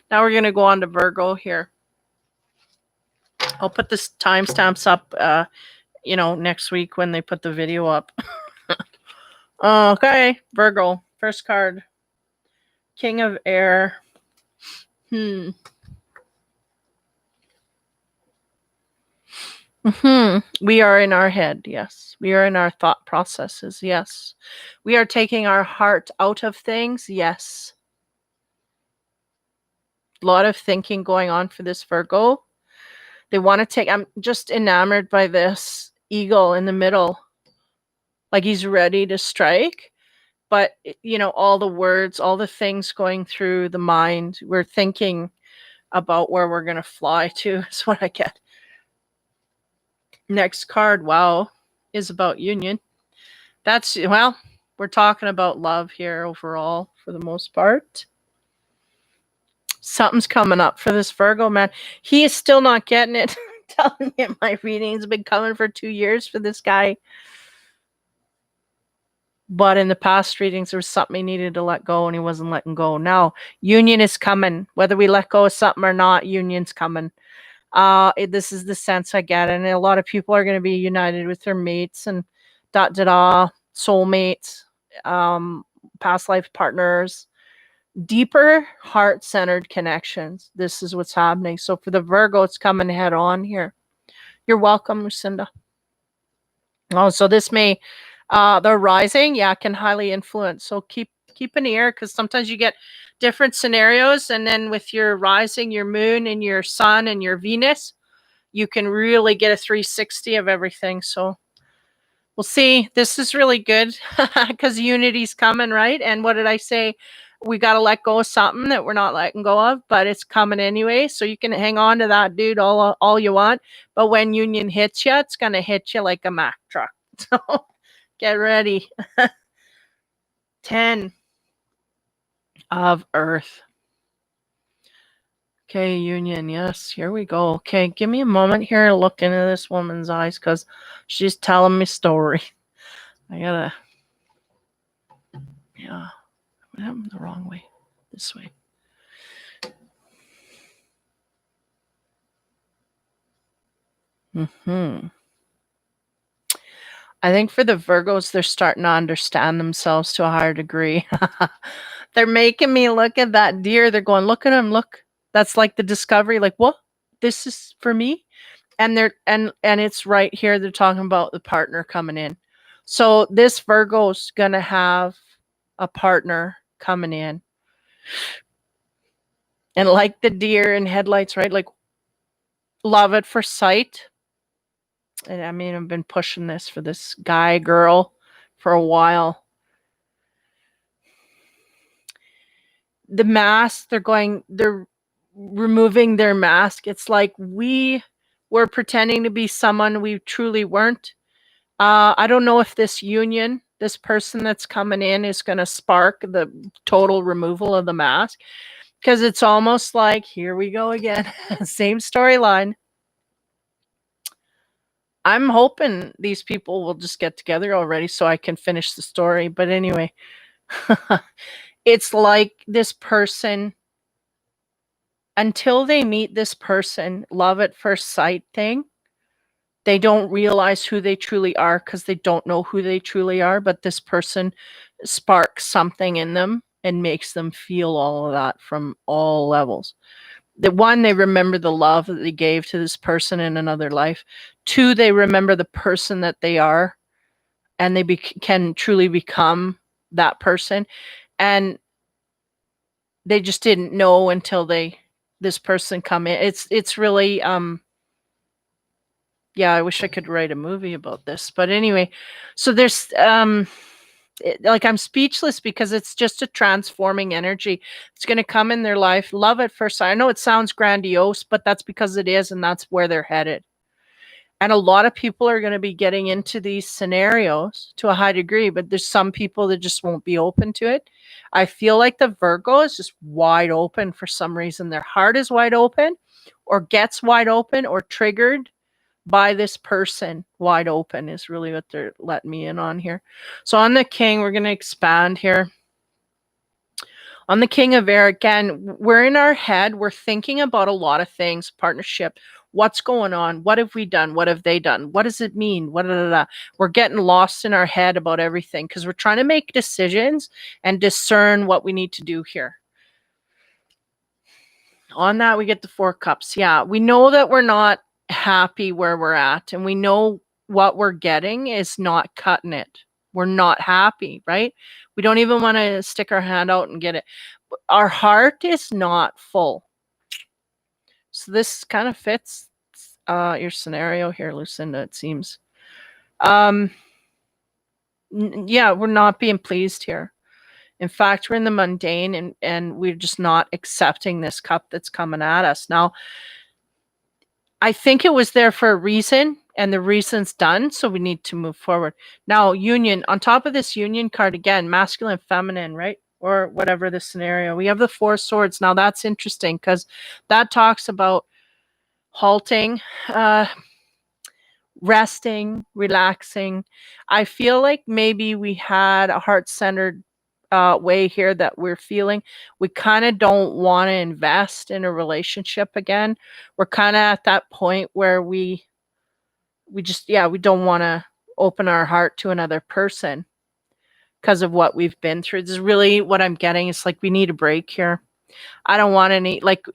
Now we're going to go on to Virgo here. I'll put this timestamps up, next week when they put the video up. Okay, Virgo, first card. King of Air. We are in our head, yes. We are in our thought processes, yes. We are taking our heart out of things, yes. A lot of thinking going on for this Virgo. They want to take, I'm just enamored by this eagle in the middle. Like he's ready to strike. But, all the words, all the things going through the mind, we're thinking about where we're going to fly to, is what I get. Next card, wow, is about union. We're talking about love here overall for the most part. Something's coming up for this Virgo, man. He is still not getting it. I'm telling you, my reading's been coming for 2 years for this guy. But in the past readings, there was something he needed to let go, and he wasn't letting go. Now, union is coming. Whether we let go of something or not, union's coming. This is the sense I get. And a lot of people are going to be united with their mates and soulmates, past life partners, deeper heart-centered connections. This is what's happening. So for the Virgo, it's coming head on here. You're welcome, Lucinda. Oh, so this may... the rising, can highly influence. So keep an ear, because sometimes you get different scenarios, and then with your rising, your moon, and your sun, and your Venus, you can really get a 360 of everything. So we'll see. This is really good because unity's coming, right? And what did I say? We got to let go of something that we're not letting go of, but it's coming anyway. So you can hang on to that, dude, all you want. But when union hits you, it's going to hit you like a Mack truck. So get ready. 10 of Earth. Okay, union. Yes, here we go. Okay, give me a moment here to look into this woman's eyes, because she's telling me story. I gotta... Yeah. What happened the wrong way? This way. I think for the Virgos, they're starting to understand themselves to a higher degree. They're making me look at that deer. They're going, look at him, look. That's like the discovery, like, what? This is for me? And it's right here they're talking about the partner coming in. So this Virgo's gonna have a partner coming in. And like the deer in headlights, right? Like love at first sight. And I mean, I've been pushing this for this guy, girl for a while. The mask, they're removing their mask. It's like we were pretending to be someone we truly weren't. I don't know if this union, this person that's coming in is going to spark the total removal of the mask, because it's almost like, here we go again, same storyline. I'm hoping these people will just get together already so I can finish the story. But anyway, it's like this person, until they meet this person, love at first sight thing, they don't realize who they truly are because they don't know who they truly are. But this person sparks something in them and makes them feel all of that from all levels. The one, they remember the love that they gave to this person in another life. Two, they remember the person that they are, and they can truly become that person. And they just didn't know until this person come in. It's really yeah, I wish I could write a movie about this. But anyway, so there's like, I'm speechless because it's just a transforming energy. It's going to come in their life. Love at first sight. I know it sounds grandiose, but that's because it is, and that's where they're headed. And a lot of people are going to be getting into these scenarios to a high degree, but there's some people that just won't be open to it. I feel like the Virgo is just wide open for some reason. Their heart is wide open, or gets wide open, or triggered by this person. Wide open is really what they're letting me in on here. So on the King, we're going to expand here. On the King of Air, again, we're in our head. We're thinking about a lot of things, partnership. What's going on? What have we done? What have they done? What does it mean? We're getting lost in our head about everything because we're trying to make decisions and discern what we need to do here. On that, we get the Four Cups. Yeah, we know that we're not happy where we're at, and we know what we're getting is not cutting it. We're not happy, right? We don't even want to stick our hand out and get it. Our heart is not full. So this kind of fits your scenario here, Lucinda, it seems. Yeah, we're not being pleased here. In fact, we're in the mundane, and we're just not accepting this cup that's coming at us. Now, I think it was there for a reason, and the reason's done, so we need to move forward. Now, union, on top of this union card, again, masculine, feminine, right? Or whatever the scenario. We have the Four Swords. Now, that's interesting because that talks about halting, resting, relaxing. I feel like maybe we had a heart-centered way here that we're feeling. We kind of don't want to invest in a relationship again. We're kind of at that point where we just, yeah, we don't want to open our heart to another person because of what we've been through. This is really what I'm getting. It's like we need a break here. I don't want any, like,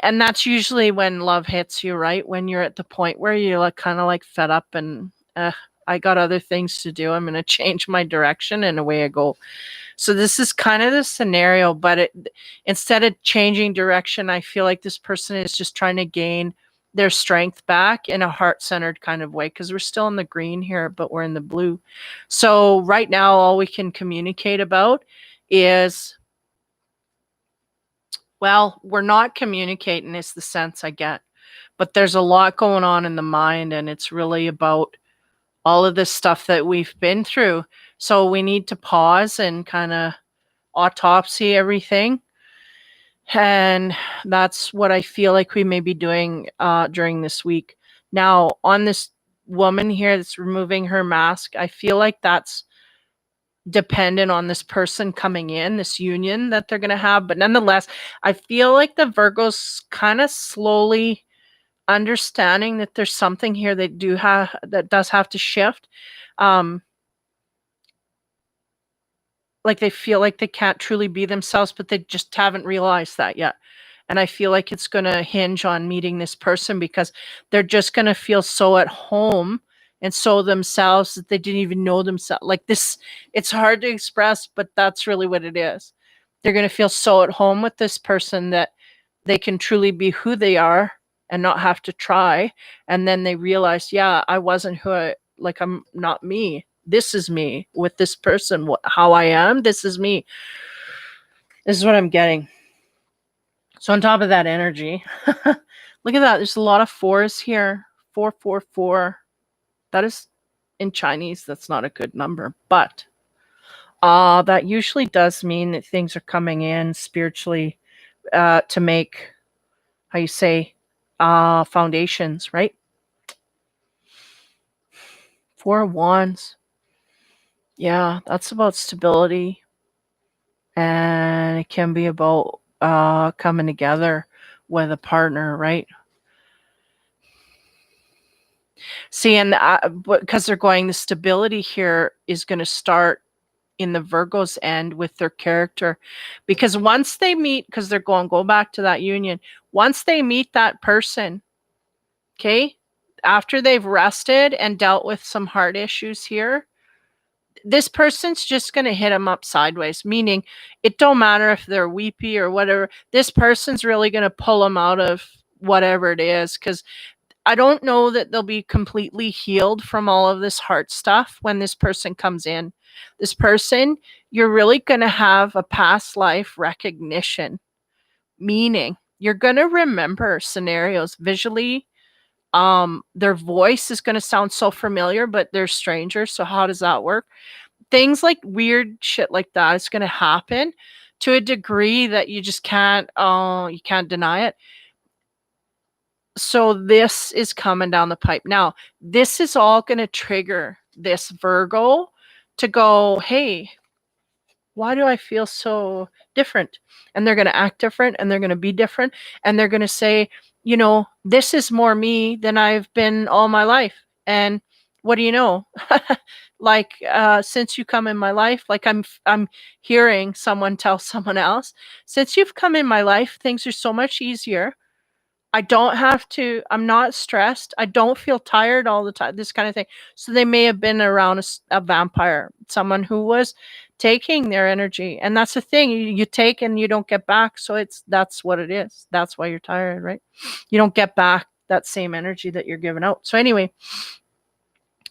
and that's usually when love hits you, right? When you're at the point where you're like kind of like fed up and I got other things to do. I'm going to change my direction, and away I go. So this is kind of the scenario, but instead of changing direction, I feel like this person is just trying to gain their strength back in a heart-centered kind of way, because we're still in the green here, but we're in the blue. So right now, all we can communicate about is, well, we're not communicating is the sense I get, but there's a lot going on in the mind, and it's really about all of this stuff that we've been through. So we need to pause and kind of autopsy everything. And that's what I feel like we may be doing during this week. Now, on this woman here that's removing her mask, I feel like that's dependent on this person coming in, this union that they're going to have. But nonetheless, I feel like the Virgo's kind of slowly understanding that there's something here that does have to shift. Like they feel like they can't truly be themselves, but they just haven't realized that yet. And I feel like it's going to hinge on meeting this person because they're just going to feel so at home and so themselves that they didn't even know themselves. Like this, it's hard to express, but that's really what it is. They're going to feel so at home with this person that they can truly be who they are and not have to try. And then they realize, yeah, I wasn't like, I'm not me. This is me with this person. How I am, this is me. This is what I'm getting. So on top of that energy, look at that. There's a lot of fours here. 444. That is, in Chinese, that's not a good number. But that usually does mean that things are coming in spiritually to make, how you say, foundations, right? 4 of Wands. Yeah, that's about stability. And it can be about coming together with a partner, right? See, and because they're going, the stability here is going to start in the Virgo's end with their character. Because once they meet, because they're going, go back to that union, once they meet that person, okay, after they've rested and dealt with some heart issues here, this person's just going to hit them up sideways, meaning it don't matter if they're weepy or whatever. This person's really going to pull them out of whatever it is, because I don't know that they'll be completely healed from all of this heart stuff when this person comes in. This person, you're really going to have a past life recognition, meaning you're going to remember scenarios visually. Their voice is going to sound so familiar, but they're strangers. So how does that work? Things like weird shit like that is going to happen to a degree that you just can't deny it. So this is coming down the pipe. Now, this is all going to trigger this Virgo to go, hey, why do I feel so different? And they're going to act different, and they're going to be different. And they're going to say, this is more me than I've been all my life. And what do you know? Like, since you come in my life, like I'm hearing someone tell someone else, since you've come in my life, things are so much easier. I'm not stressed. I don't feel tired all the time, this kind of thing. So they may have been around a vampire, someone who was taking their energy. And that's the thing, you take and you don't get back. So that's what it is. That's why you're tired, right? You don't get back that same energy that you're giving out. So anyway,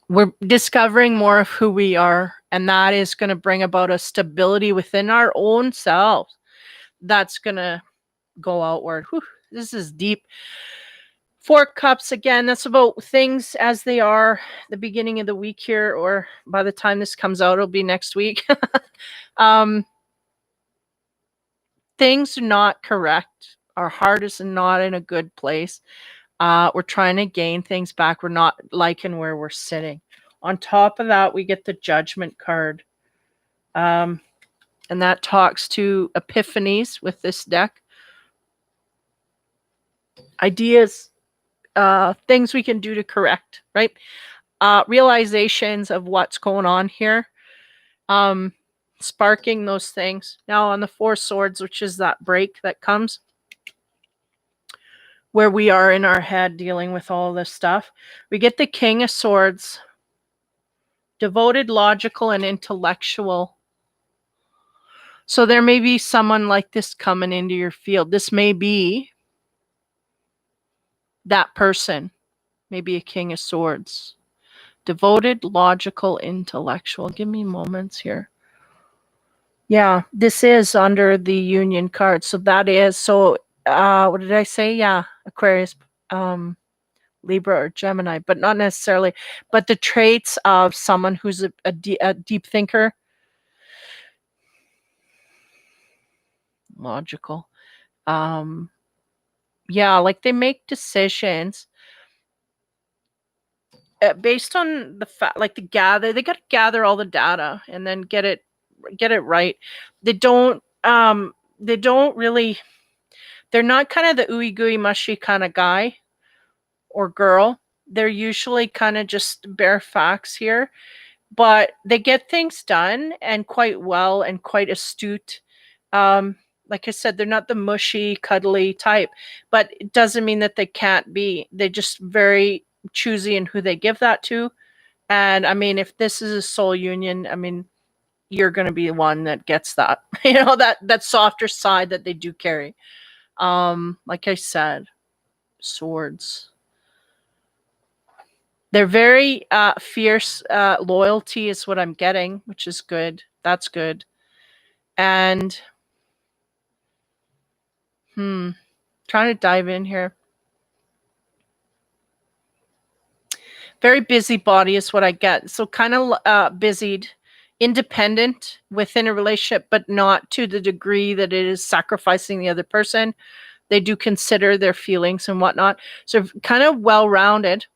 we're discovering more of who we are. And that is going to bring about a stability within our own selves. That's going to go outward. Whew, this is deep. 4 Cups, again, that's about things as they are the beginning of the week here, or by the time this comes out, it'll be next week. Things are not correct. Our heart is not in a good place. We're trying to gain things back. We're not liking where we're sitting. On top of that, we get the Judgment card. And that talks to epiphanies with this deck. Ideas, things we can do to correct, right? Realizations of what's going on here. Sparking those things. Now on the 4 Swords, which is that break that comes where we are in our head dealing with all this stuff, we get the King of Swords. Devoted, logical, and intellectual. So there may be someone like this coming into your field. This may be that person. Maybe a King of Swords. Devoted, logical, intellectual. Give me moments here. Yeah, this is under the Union card. So that is, what did I say? Yeah, Aquarius, Libra, or Gemini, but not necessarily. But the traits of someone who's a deep thinker. Logical. Yeah, like they make decisions based on the fact, like they got to gather all the data and then get it right. They don't really, they're not kind of the ooey gooey mushy kind of guy or girl. They're usually kind of just bare facts here, but they get things done and quite well and quite astute. like I said, they're not the mushy, cuddly type, but it doesn't mean that they can't be. They're just very choosy in who they give that to. And I mean, if this is a soul union, I mean, you're going to be the one that gets that, that softer side that they do carry. Like I said, swords. They're very fierce. Loyalty is what I'm getting, which is good. That's good. And trying to dive in here. Very busybody is what I get. So kind of busied, independent within a relationship, but not to the degree that it is sacrificing the other person. They do consider their feelings and whatnot. So kind of well-rounded,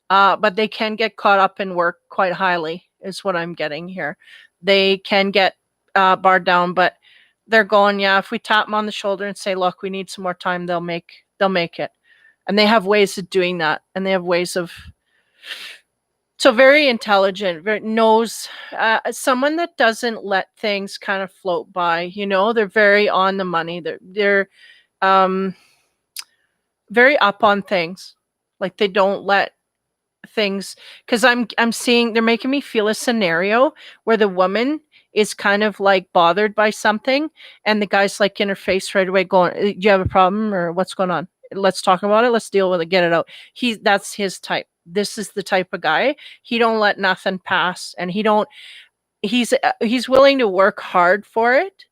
but they can get caught up in work quite highly is what I'm getting here. They can get barred down, but they're going, yeah, if we tap them on the shoulder and say, look, we need some more time, they'll make it. And they have ways of doing that. And they have ways of, so very intelligent, very knows, someone that doesn't let things kind of float by, they're very on the money. They're very up on things. Like they don't let things, because I'm seeing, they're making me feel a scenario where the woman is kind of like bothered by something and the guy's like in her face right away going, do you have a problem or what's going on? Let's talk about it. Let's deal with it. Get it out. That's his type. This is the type of guy. He don't let nothing pass, and he's willing to work hard for it.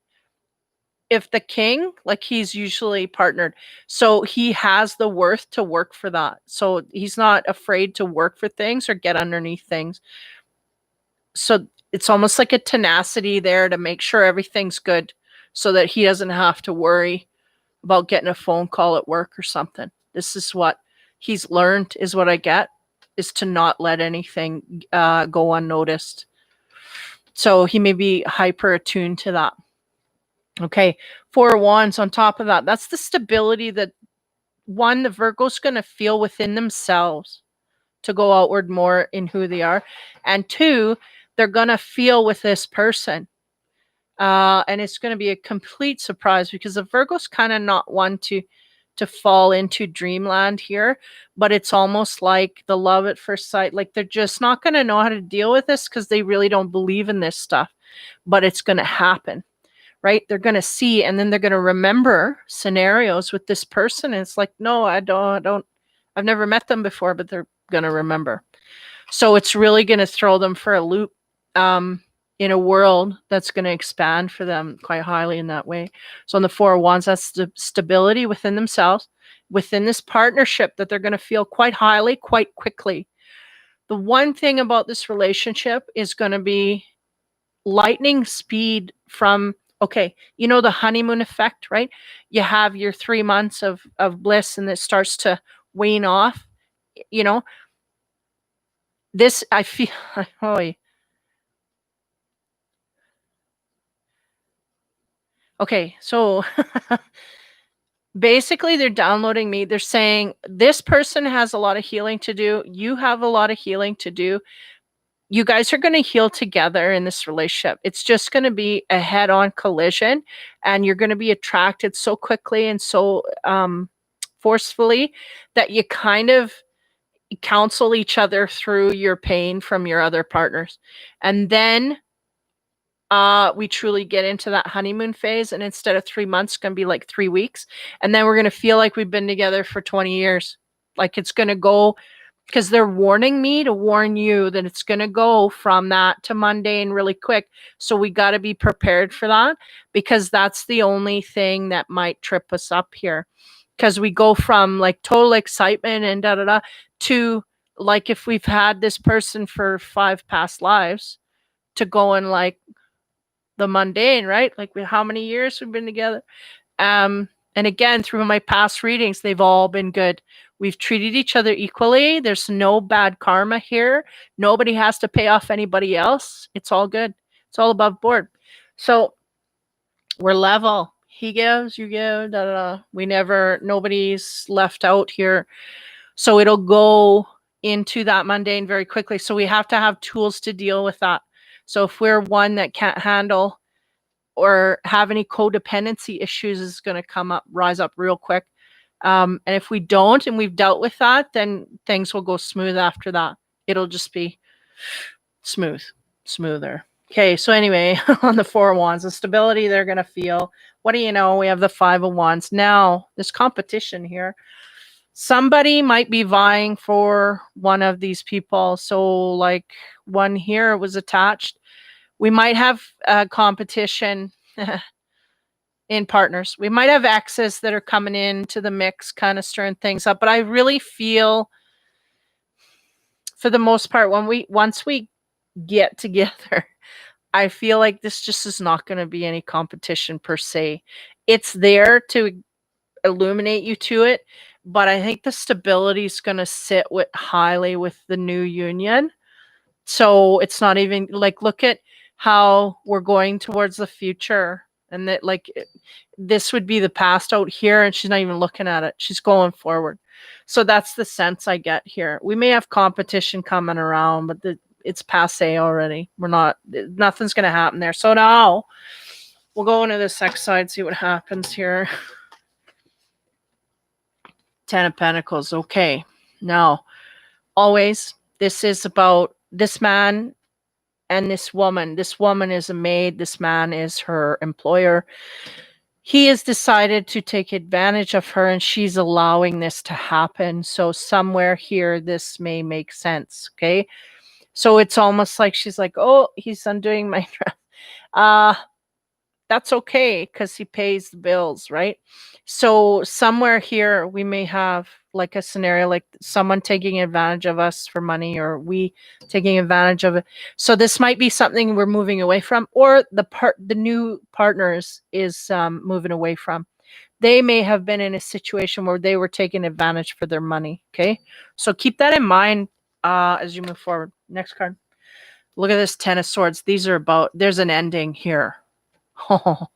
If the king, like he's usually partnered, so he has the worth to work for that. So he's not afraid to work for things or get underneath things. So it's almost like a tenacity there to make sure everything's good so that he doesn't have to worry about getting a phone call at work or something. This is what he's learned, is what I get, is to not let anything go unnoticed. So he may be hyper attuned to that. Okay, 4 of Wands on top of that. That's the stability that, one, the Virgo's going to feel within themselves to go outward more in who they are. And 2, they're going to feel with this person. And it's going to be a complete surprise because the Virgo's kind of not one to fall into dreamland here, but it's almost like the love at first sight. Like they're just not going to know how to deal with this because they really don't believe in this stuff, but it's going to happen, right? They're going to see, and then they're going to remember scenarios with this person. And it's like, no, I've never met them before, but they're going to remember. So it's really going to throw them for a loop in a world that's going to expand for them quite highly in that way. So on the 4 of Wands, that's the stability within themselves, within this partnership that they're going to feel quite highly, quite quickly. The one thing about this relationship is going to be lightning speed from, okay, the honeymoon effect, right? You have your 3 months of bliss and it starts to wane off, this, I feel, oh, okay, so basically they're downloading me. They're saying this person has a lot of healing to do. You have a lot of healing to do. You guys are going to heal together in this relationship. It's just going to be a head-on collision, and you're going to be attracted so quickly and so forcefully that you kind of counsel each other through your pain from your other partners. And then we truly get into that honeymoon phase, and instead of 3 months, it's going to be like 3 weeks. And then we're going to feel like we've been together for 20 years. Like it's going to go, because they're warning me to warn you that it's going to go from that to mundane really quick. So we got to be prepared for that, because that's the only thing that might trip us up here. Because we go from like total excitement and to, like, if we've had this person for 5 past lives, to going like the mundane, right? Like how many years we've been together. And again, through my past readings, they've all been good. We've treated each other equally. There's no bad karma here. Nobody has to pay off anybody else. It's all good. It's all above board. So we're level. He gives, you give, nobody's left out here. So it'll go into that mundane very quickly. So we have to have tools to deal with that. So if we're one that can't handle or have any codependency issues is going to rise up real quick. And if we don't, and we've dealt with that, then things will go smooth after that. It'll just be smoother. Okay, so anyway, on the Four of Wands, the stability they're going to feel. What do you know? We have the Five of Wands. Now, this competition here. Somebody might be vying for one of these people. So like one here was attached. We might have a competition in partners. We might have exes that are coming into the mix, kind of stirring things up. But I really feel, for the most part, once we get together, I feel like this just is not going to be any competition per se. It's there to illuminate you to it, but I think the stability is going to sit highly with the new union. So it's not even like, look at how we're going towards the future, and that like this would be the past out here, and she's not even looking at it. She's going forward. So that's the sense I get here. We may have competition coming around, but it's passe already. Nothing's going to happen there. So now we'll go into the sex side, see what happens here. Ten of Pentacles. Okay. Now, always, this is about this man and this woman. This woman is a maid. This man is her employer. He has decided to take advantage of her, and she's allowing this to happen. So somewhere here, this may make sense. Okay. So it's almost like she's like, oh, he's undoing my dress. That's okay, because he pays the bills, right? So somewhere here, we may have like a scenario like someone taking advantage of us for money, or we taking advantage of it. So this might be something we're moving away from, or the new partners is moving away from. They may have been in a situation where they were taking advantage for their money. Okay, so keep that in mind as you move forward. Next card. Look at this Ten of Swords. These are about, there's an ending here. Oh,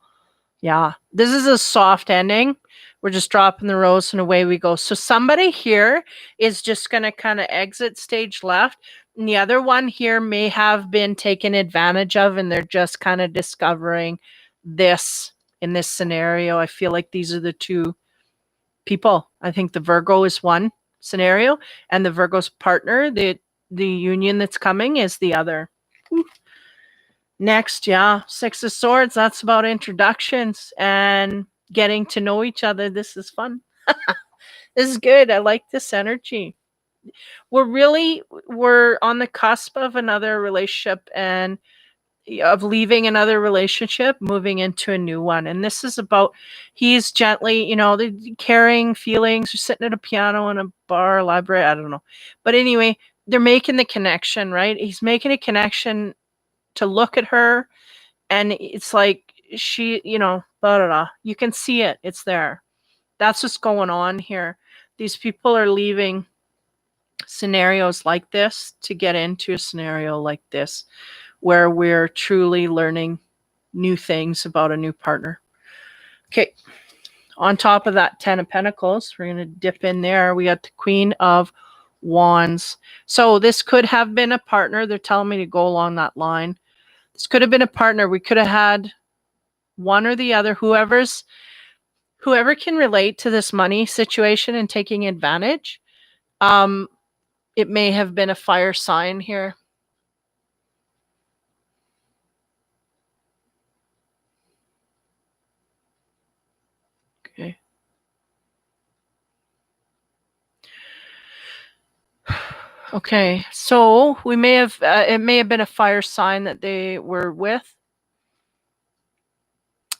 yeah. This is a soft ending. We're just dropping the rose and away we go. So somebody here is just going to kind of exit stage left. And the other one here may have been taken advantage of, and they're just kind of discovering this in this scenario. I feel like these are the two people. I think the Virgo is one scenario, and the Virgo's partner, the union that's coming, is the other. Ooh. Next, yeah, Six of Swords. That's about introductions and getting to know each other. This is fun. This is good. I like this energy. We're on the cusp of another relationship, and of leaving another relationship, moving into a new one. And this is about, he's gently, the carrying feelings, or sitting at a piano in a bar, library, I don't know. But anyway, they're making the connection, right? He's making a connection to look at her, and it's like she, blah, blah, blah. You can see it. It's there. That's what's going on here. These people are leaving scenarios like this to get into a scenario like this, where we're truly learning new things about a new partner. Okay. On top of that Ten of Pentacles, we're going to dip in there. We got the Queen of Wands. So this could have been a partner. They're telling me to go along that line. This could have been a partner. We could have had one or the other, whoever can relate to this money situation and taking advantage. It may have been a fire sign here. Okay. Okay, so we may have, it may have been a fire sign that they were with.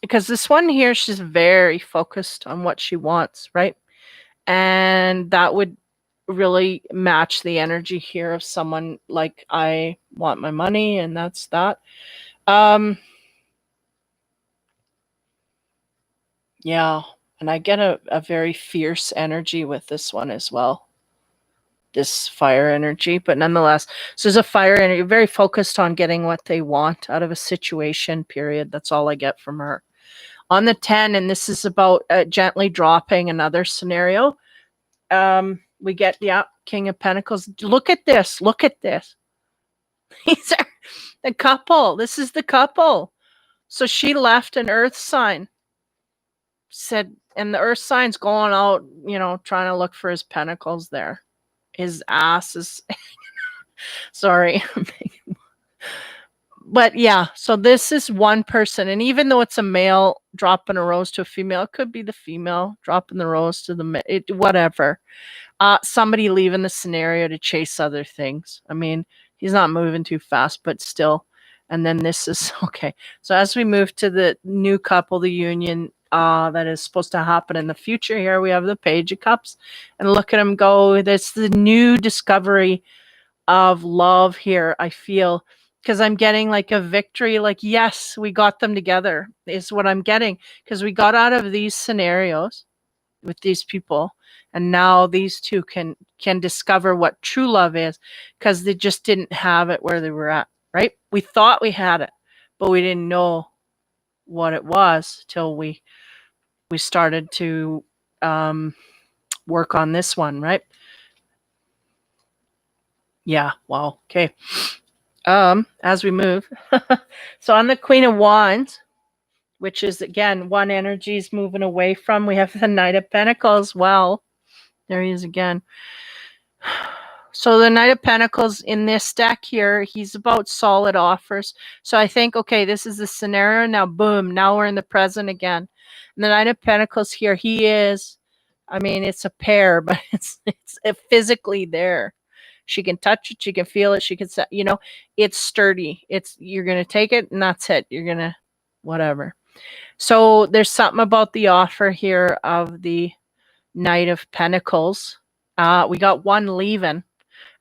Because this one here, she's very focused on what she wants, right? And that would really match the energy here of someone like, I want my money, and that's that. Yeah, and I get a very fierce energy with this one as well. This fire energy, but nonetheless, so there's a fire energy, very focused on getting what they want out of a situation, period. That's all I get from her. On the 10, and this is about gently dropping another scenario. We get, yeah, King of Pentacles. Look at this. Look at this. These are the couple. This is the couple. So she left an earth sign, said, and the earth sign's going out, trying to look for his pentacles there. His ass is, sorry. But yeah, so this is one person. And even though it's a male dropping a rose to a female, it could be the female dropping the rose to the whatever. Somebody leaving the scenario to chase other things. I mean, he's not moving too fast, but still. And then this is okay. So as we move to the new couple, the union that is supposed to happen in the future, here we have the Page of Cups, and look at him go. That's the new discovery of love here, I feel, because I'm getting like a victory, like, yes, we got them together is what I'm getting, because we got out of these scenarios with these people, and now these two can discover what true love is, because they just didn't have it where they were at, right? We thought we had it, but we didn't know what it was till we started to work on this one, right? Yeah, wow, okay. As we move, so on the Queen of Wands, which is again one energy is moving away from, we have the Knight of Pentacles. Well, there he is again. So the Knight of Pentacles in this deck here, he's about solid offers. So I think, okay, this is the scenario. Now, boom, now we're in the present again. And the Knight of Pentacles here, he is, I mean, it's a pair, but it's physically there. She can touch it, she can feel it, she can say, it's sturdy. You're going to take it and that's it. You're going to whatever. So there's something about the offer here of the Knight of Pentacles. We got one leaving.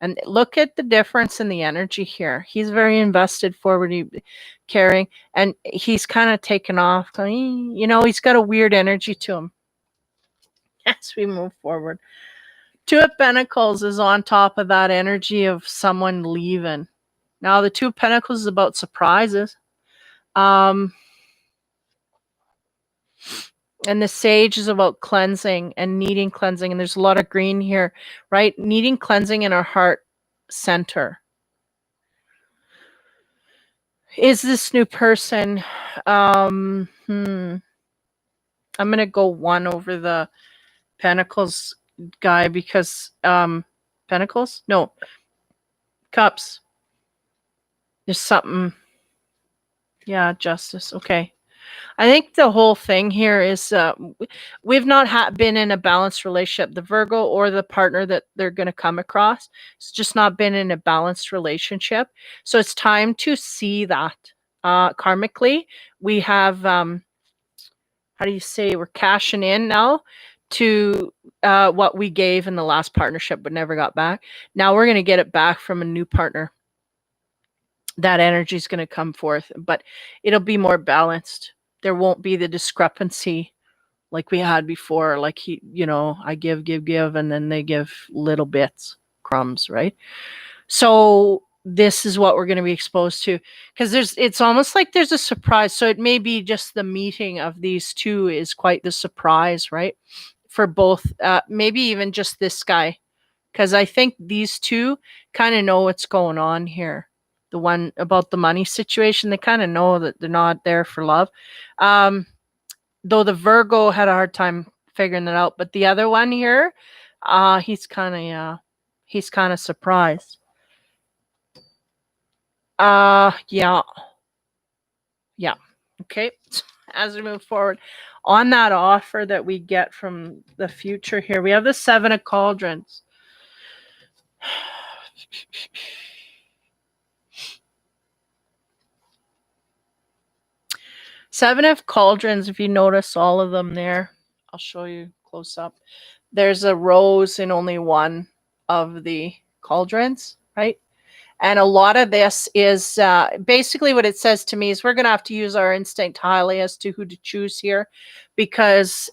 And look at the difference in the energy here. He's very invested, forward, caring, and he's kind of taken off. He's got a weird energy to him as we move forward. Two of Pentacles is on top of that energy of someone leaving. Now, the Two of Pentacles is about surprises. And the Sage is about cleansing and needing cleansing. And there's a lot of green here, right? Needing cleansing in our heart center. Is this new person? I'm going to go one over the Pentacles guy because Pentacles? No. Cups. There's something. Yeah, Justice. Okay. I think the whole thing here is we've not been in a balanced relationship. The Virgo or the partner that they're going to come across, it's just not been in a balanced relationship. So it's time to see that karmically. We have, how do you say, we're cashing in now to what we gave in the last partnership but never got back. Now we're going to get it back from a new partner. That energy is going to come forth, but it'll be more balanced. There won't be the discrepancy like we had before. Like I give, and then they give little bits, crumbs, right? So this is what we're going to be exposed to, because it's almost like there's a surprise. So it may be just the meeting of these two is quite the surprise, right? For both, maybe even just this guy, because I think these two kind of know what's going on here. The one about the money situation, they kind of know that they're not there for love. Though the Virgo had a hard time figuring that out, but the other one here, he's kind of surprised. Yeah. Okay. As we move forward on that offer that we get from the future here, we have the Seven of Cauldrons. Seven of Cauldrons, if you notice all of them there, I'll show you close up. There's a rose in only one of the cauldrons, right? And a lot of this is basically what it says to me is we're going to have to use our instinct highly as to who to choose here, because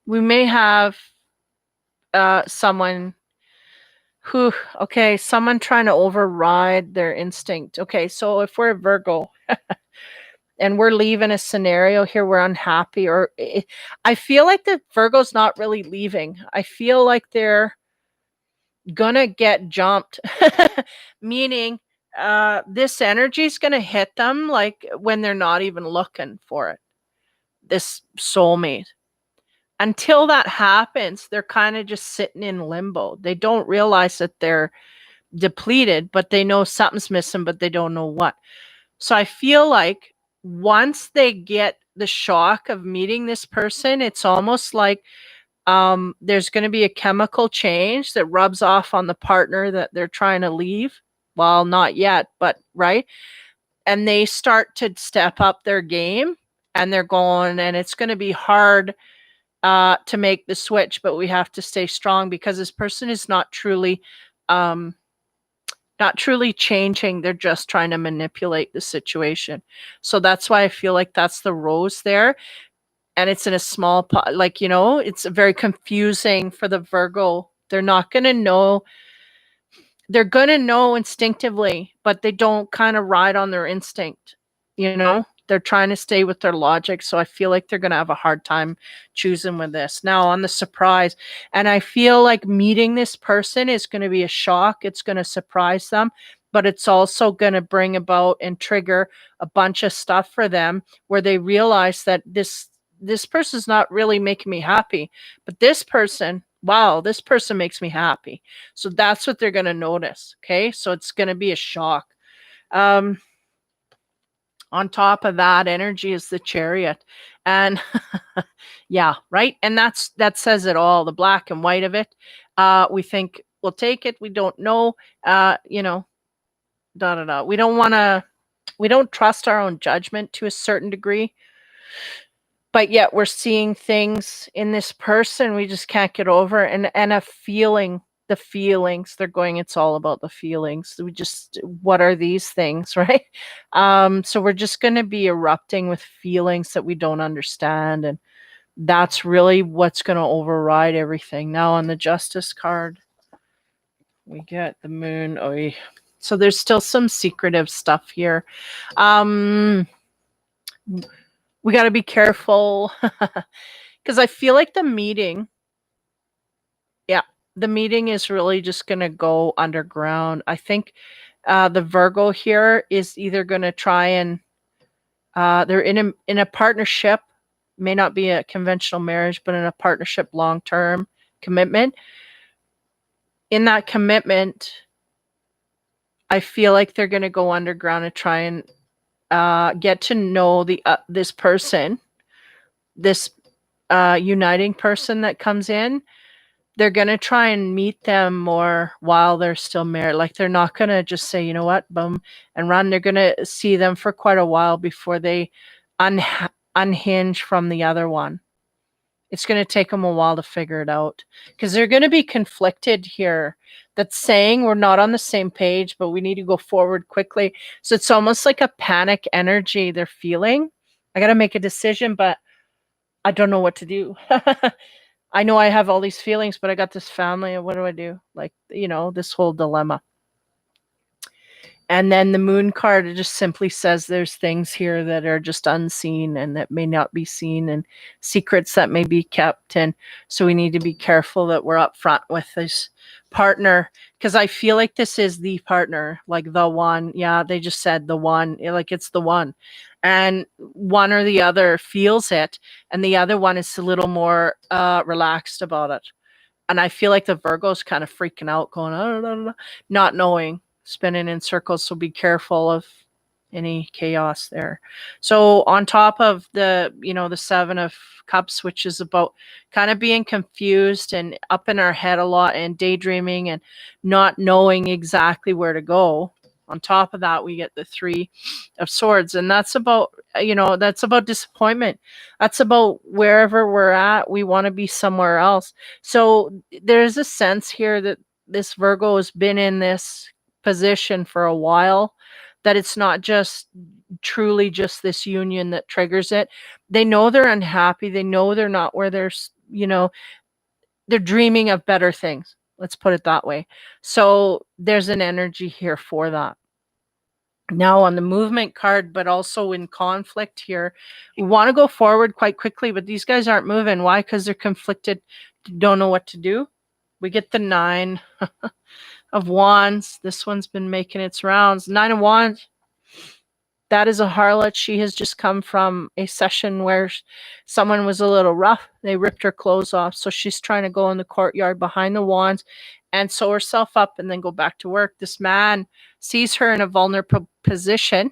we may have someone who, someone trying to override their instinct. Okay, so if we're a Virgo and we're leaving a scenario here, we're unhappy, or I feel like the Virgo's not really leaving. I feel like they're gonna get jumped, meaning this energy is going to hit them like when they're not even looking for it, this soulmate. Until that happens, they're kind of just sitting in limbo. They don't realize that they're depleted, but they know something's missing, but they don't know what. So I feel like once they get the shock of meeting this person, it's almost like there's going to be a chemical change that rubs off on the partner that they're trying to leave. Well, not yet, but right. And they start to step up their game, and they're going, and it's going to be hard to make the switch, but we have to stay strong because this person is not truly changing. They're just trying to manipulate the situation. So that's why I feel like that's the rose there. And it's in a small pot, like, it's very confusing for the Virgo. They're not going to know. They're going to know instinctively, but they don't kind of ride on their instinct. They're trying to stay with their logic. So I feel like they're going to have a hard time choosing with this. Now on the surprise, and I feel like meeting this person is going to be a shock. It's going to surprise them, but it's also going to bring about and trigger a bunch of stuff for them where they realize that this person's not really making me happy, but this person, wow, this person makes me happy. So that's what they're going to notice. Okay. So it's going to be a shock. On top of that energy is the Chariot. And yeah, right. And that says it all, the black and white of it. We think we'll take it. We don't know, We don't trust our own judgment to a certain degree, but yet we're seeing things in this person we just can't get over, and a feeling. The feelings, they're going, it's all about the feelings. What are these things, right? So we're just going to be erupting with feelings that we don't understand, and that's really what's going to override everything. Now on the Justice card, we get the Moon. Oh, so there's still some secretive stuff here. We got to be careful because I feel like the meeting is really just going to go underground. I think the Virgo here is either going to try and they're in a partnership, may not be a conventional marriage, but in a partnership, long-term commitment. In that commitment, I feel like they're going to go underground and try and get to know this person, this uniting person that comes in. They're going to try and meet them more while they're still married. Like, they're not going to just say, you know what, boom, and run. They're going to see them for quite a while before they unhinge from the other one. It's going to take them a while to figure it out because they're going to be conflicted here. That's saying we're not on the same page, but we need to go forward quickly. So it's almost like a panic energy they're feeling. I got to make a decision, but I don't know what to do. I know I have all these feelings, but I got this family, and what do I do? Like, this whole dilemma. And then the Moon card, it just simply says there's things here that are just unseen and that may not be seen, and secrets that may be kept. And so we need to be careful that we're upfront with this partner, because I feel like this is the partner, like the one. Yeah, they just said the one, like it's the one. And one or the other feels it, and the other one is a little more relaxed about it. And I feel like the Virgo's kind of freaking out, going, not knowing, spinning in circles. So be careful of any chaos there. So on top of the, the Seven of Cups, which is about kind of being confused and up in our head a lot and daydreaming and not knowing exactly where to go. On top of that, we get the Three of Swords, and that's about, that's about disappointment. That's about wherever we're at, we want to be somewhere else. So there's a sense here that this Virgo has been in this position for a while, that it's not just truly just this union that triggers it. They know they're unhappy. They know they're not where they're dreaming of better things. Let's put it that way. So there's an energy here for that. Now on the Movement card, but also in conflict here, we want to go forward quite quickly, but these guys aren't moving. Why? Because they're conflicted, don't know what to do. We get the Nine, of Wands. This one's been making its rounds. 9 of Wands. That is a harlot. She has just come from a session where someone was a little rough. They ripped her clothes off. So she's trying to go in the courtyard behind the wands and sew herself up and then go back to work. This man sees her in a vulnerable position,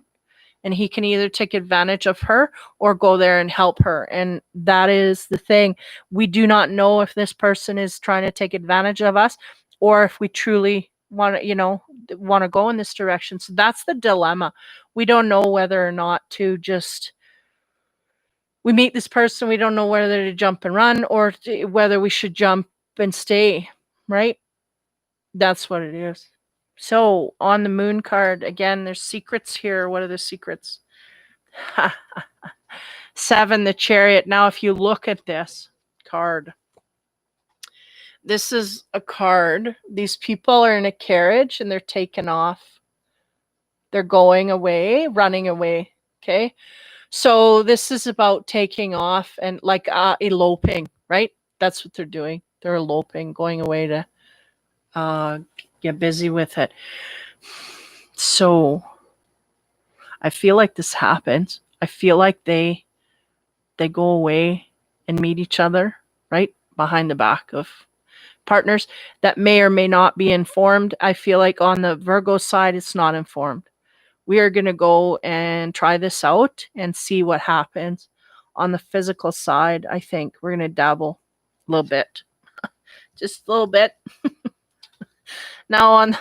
and he can either take advantage of her or go there and help her. And that is the thing. We do not know if this person is trying to take advantage of us or if we truly want to go in this direction. So that's the dilemma. We don't know whether or not to just, we meet this person, we don't know whether to jump and run or whether we should jump and stay, right? That's what it is. So on the moon card, again, there's secrets here. What are the secrets? 7, the Chariot. Now, if you look at this card, this is a card. These people are in a carriage and they're taken off. They're going away, running away. Okay. So this is about taking off and like eloping, right? That's what they're doing. They're eloping, going away to get busy with it. So I feel like this happens. I feel like they go away and meet each other, right? Behind the back of partners that may or may not be informed. I feel like on the Virgo side, it's not informed. We are going to go and try this out and see what happens. On the physical side, I think we're going to dabble a little bit. Just a little bit. Now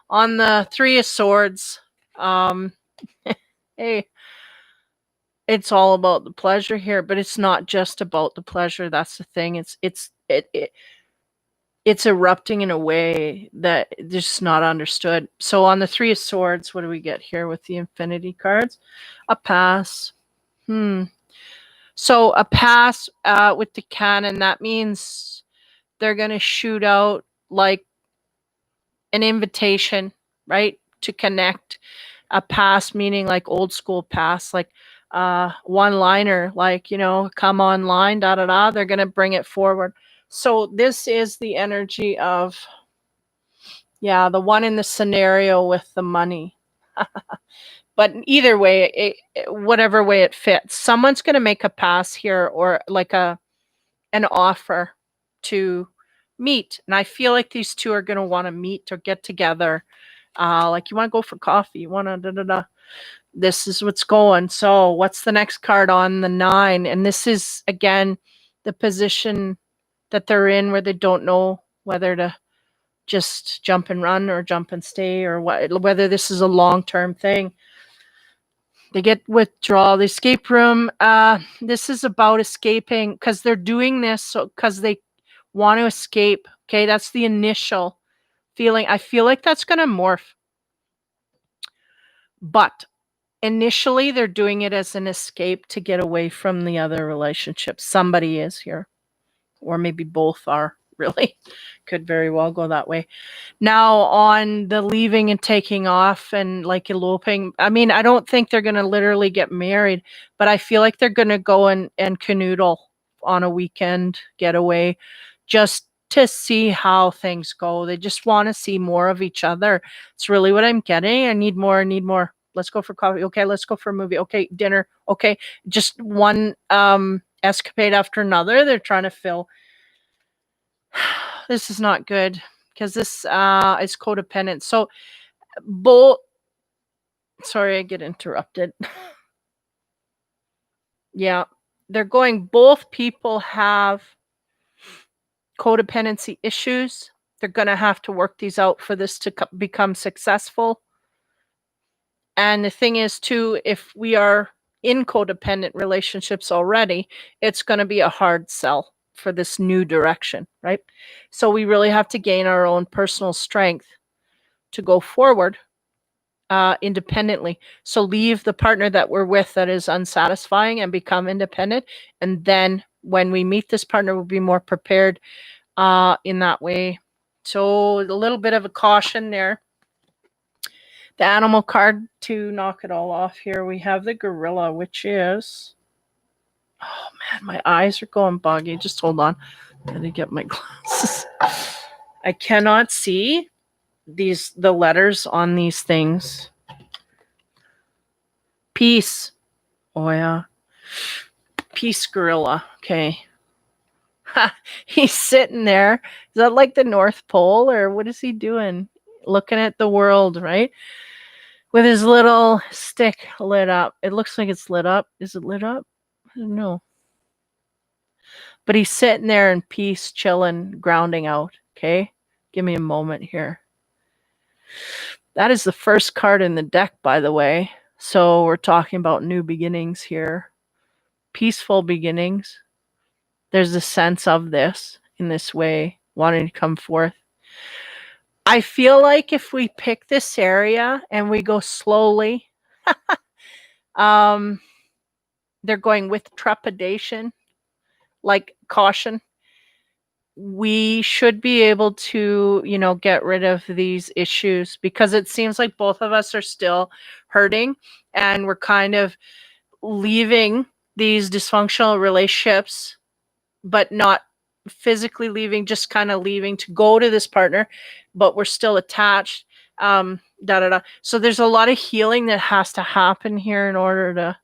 on the 3 of Swords, hey, it's all about the pleasure here, but it's not just about the pleasure. That's the thing. It's erupting in a way that just not understood. So on the 3 of Swords, what do we get here with the Infinity cards? A pass. So a pass with the cannon, that means they're going to shoot out like an invitation, right? To connect. A pass meaning like old school pass, like one-liner, like, come online, da-da-da. They're going to bring it forward. So this is the energy of, the one in the scenario with the money. But either way, whatever way it fits, someone's going to make a pass here or like an offer to meet. And I feel like these two are going to want to meet or get together. Like, you want to go for coffee, you want to da-da-da. This is what's going. So what's the next card on the 9? And this is, again, the position that they're in where they don't know whether to just jump and run or jump and stay or whether this is a long-term thing. They get withdrawal, the escape room. This is about escaping because they're doing this because they want to escape. Okay, that's the initial feeling. I feel like that's going to morph. But initially, they're doing it as an escape to get away from the other relationship. Somebody is here. Or maybe both are, really. Could very well go that way. Now, on the leaving and taking off and like eloping, I mean, I don't think they're going to literally get married, but I feel like they're going to go and canoodle on a weekend getaway just to see how things go. They just want to see more of each other. It's really what I'm getting. I need more. Let's go for coffee. Okay, let's go for a movie. Okay, dinner. Okay, just one escapade after another. They're trying to fill. This is not good because this is codependent. So sorry, I get interrupted. Yeah, they're going, both people have codependency issues. They're going to have to work these out for this to become successful. And the thing is, too, if we are in codependent relationships already, it's going to be a hard sell for this new direction, right? So we really have to gain our own personal strength to go forward independently. So leave the partner that we're with that is unsatisfying and become independent. And then when we meet this partner, we'll be more prepared in that way. So a little bit of a caution there. The animal card to knock it all off here, we have the gorilla, which is, oh man, my eyes are going boggy. Just hold on. I gotta get my glasses. I cannot see. the letters on these things. Peace. Oh yeah. Peace gorilla. Okay. He's sitting there. Is that like the North Pole, or what is he doing? Looking at the world, right? With his little stick lit up. It looks like it's lit up. Is it lit up? I don't know. But he's sitting there in peace, chilling, grounding out. Okay? Give me a moment here. That is the first card in the deck, by the way. So we're talking about new beginnings here. Peaceful beginnings. There's a sense of this in this way, wanting to come forth. I feel like if we pick this area and we go slowly, they're going with trepidation, like caution. We should be able to, get rid of these issues, because it seems like both of us are still hurting, and we're kind of leaving these dysfunctional relationships, but not physically leaving, just kind of leaving to go to this partner, but we're still attached. So there's a lot of healing that has to happen here in order to,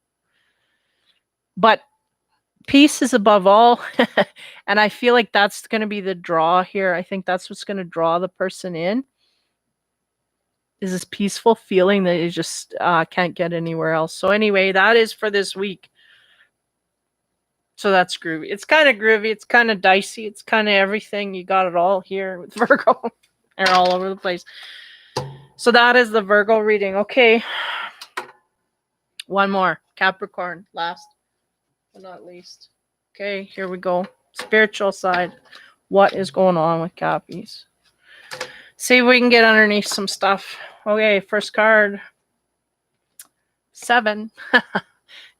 but peace is above all. And I feel like that's going to be the draw here. I think that's what's going to draw the person in, is this peaceful feeling that you just can't get anywhere else. So anyway, that is for this week. So that's groovy. It's kind of groovy. It's kind of dicey. It's kind of everything. You got it all here with Virgo. They're all over the place. So that is the Virgo reading. Okay. One more. Capricorn. Last but not least. Okay, here we go. Spiritual side. What is going on with Cappies? See if we can get underneath some stuff. Okay, first card. 7.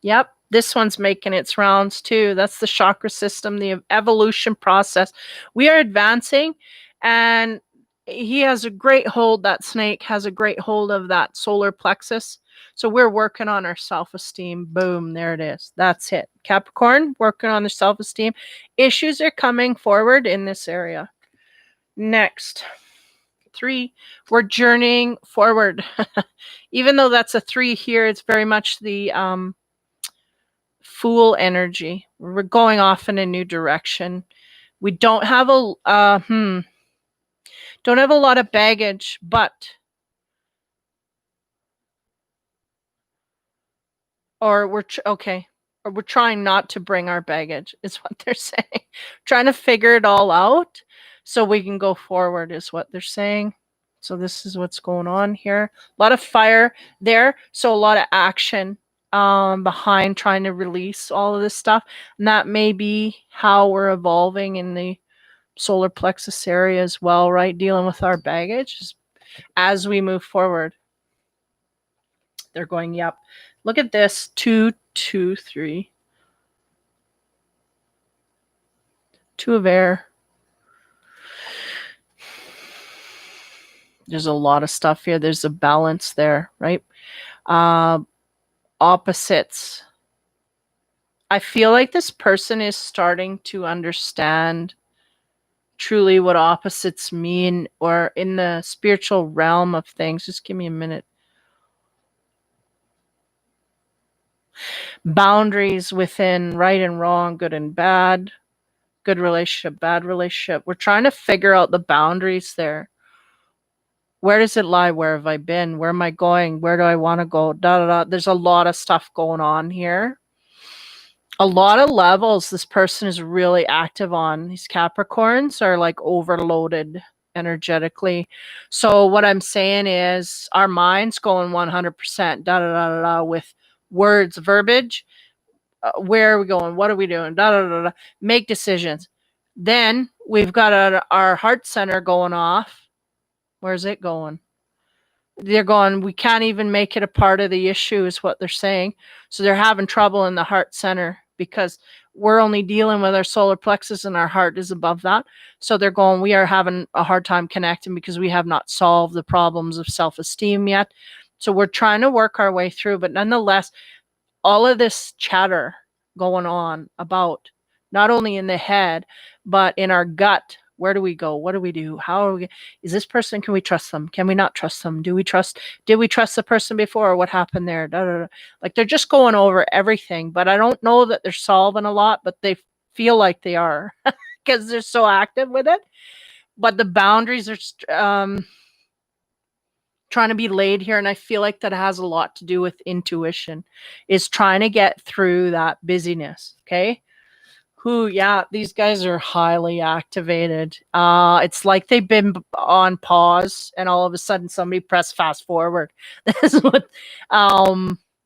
Yep. This one's making its rounds too. That's the chakra system, the evolution process. We are advancing, and he has a great hold. That snake has a great hold of that solar plexus. So we're working on our self-esteem. Boom, there it is. That's it. Capricorn, working on their self-esteem. Issues are coming forward in this area. Next. 3, we're journeying forward. Even though that's a 3 here, it's very much the Fool energy. We're going off in a new direction. We don't have a don't have a lot of baggage, but or we're trying not to bring our baggage, is what they're saying. Trying to figure it all out so we can go forward, is what they're saying. So this is what's going on here. A lot of fire there, so a lot of action behind trying to release all of this stuff. And that may be how we're evolving in the solar plexus area as well, right? Dealing with our baggage as we move forward. They're going, yep. Look at this. 2, 2, 3. 2 of air. There's a lot of stuff here. There's a balance there, right? Opposites. I feel like this person is starting to understand truly what opposites mean, or in the spiritual realm of things. Just give me a minute. Boundaries within right and wrong, good and bad, good relationship, bad relationship. We're trying to figure out the boundaries there. Where does it lie? Where have I been? Where am I going? Where do I want to go? There's a lot of stuff going on here. A lot of levels this person is really active on. These Capricorns are like overloaded energetically. So what I'm saying is our mind's going 100% with words, verbiage. Where are we going? What are we doing? Make decisions. Then we've got our heart center going off. Where's it going? They're going, we can't even make it a part of the issue, is what they're saying. So they're having trouble in the heart center because we're only dealing with our solar plexus and our heart is above that. So they're going, we are having a hard time connecting because we have not solved the problems of self-esteem yet. So we're trying to work our way through, but nonetheless, all of this chatter going on about not only in the head, but in our gut, Where do we go? What do we do? How are we? Is this person, can we trust them? Can we not trust them? Did we trust the person before? What happened there? Da, da, da. Like they're just going over everything, but I don't know that they're solving a lot, but they feel like they are because they're so active with it. But the boundaries are trying to be laid here, and I feel like that has a lot to do with intuition, is trying to get through that busyness. Okay. Yeah, these guys are highly activated. It's like they've been on pause and all of a sudden somebody pressed fast forward. This is what,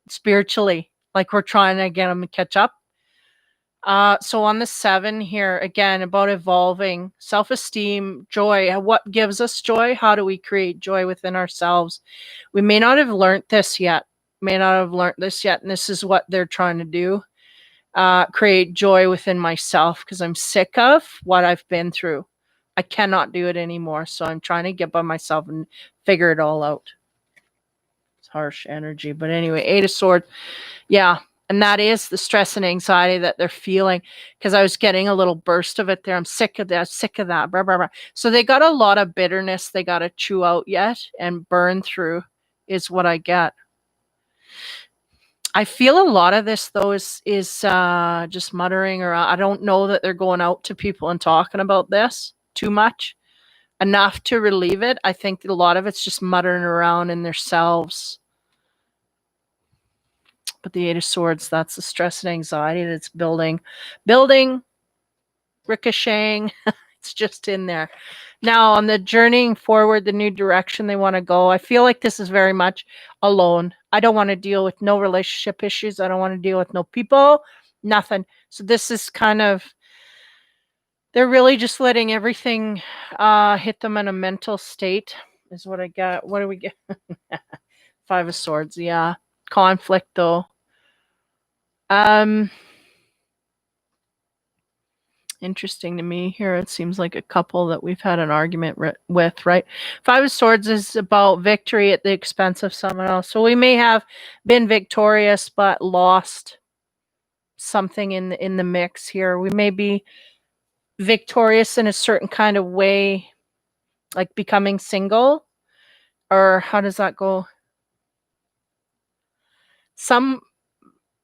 spiritually, like we're trying to get them to catch up. So on the 7 here, again, about evolving, self-esteem, joy. What gives us joy? How do we create joy within ourselves? We may not have learned this yet. And this is what they're trying to do. Create joy within myself because I'm sick of what I've been through. I cannot do it anymore. So I'm trying to get by myself and figure it all out. It's harsh energy. But anyway, 8 of Swords. Yeah. And that is the stress and anxiety that they're feeling, because I was getting a little burst of it there. I'm sick of that, blah, blah, blah. So they got a lot of bitterness they got to chew out yet and burn through is what I get. I feel a lot of this, though, is just muttering, or I don't know that they're going out to people and talking about this too much, enough to relieve it. I think a lot of it's just muttering around in themselves. But the 8 of Swords, that's the stress and anxiety that's building, ricocheting. It's just in there. Now, on the journeying forward, the new direction they want to go, I feel like this is very much alone. I don't want to deal with no relationship issues. I don't want to deal with no people, nothing. So this is kind of, they're really just letting everything hit them in a mental state is what I got. What do we get? 5 of Swords, yeah. Conflict, though. Interesting to me here. It seems like a couple that we've had an argument with, right? 5 of Swords is about victory at the expense of someone else. So we may have been victorious but lost something in the mix here. We may be victorious in a certain kind of way, like becoming single, or how does that go?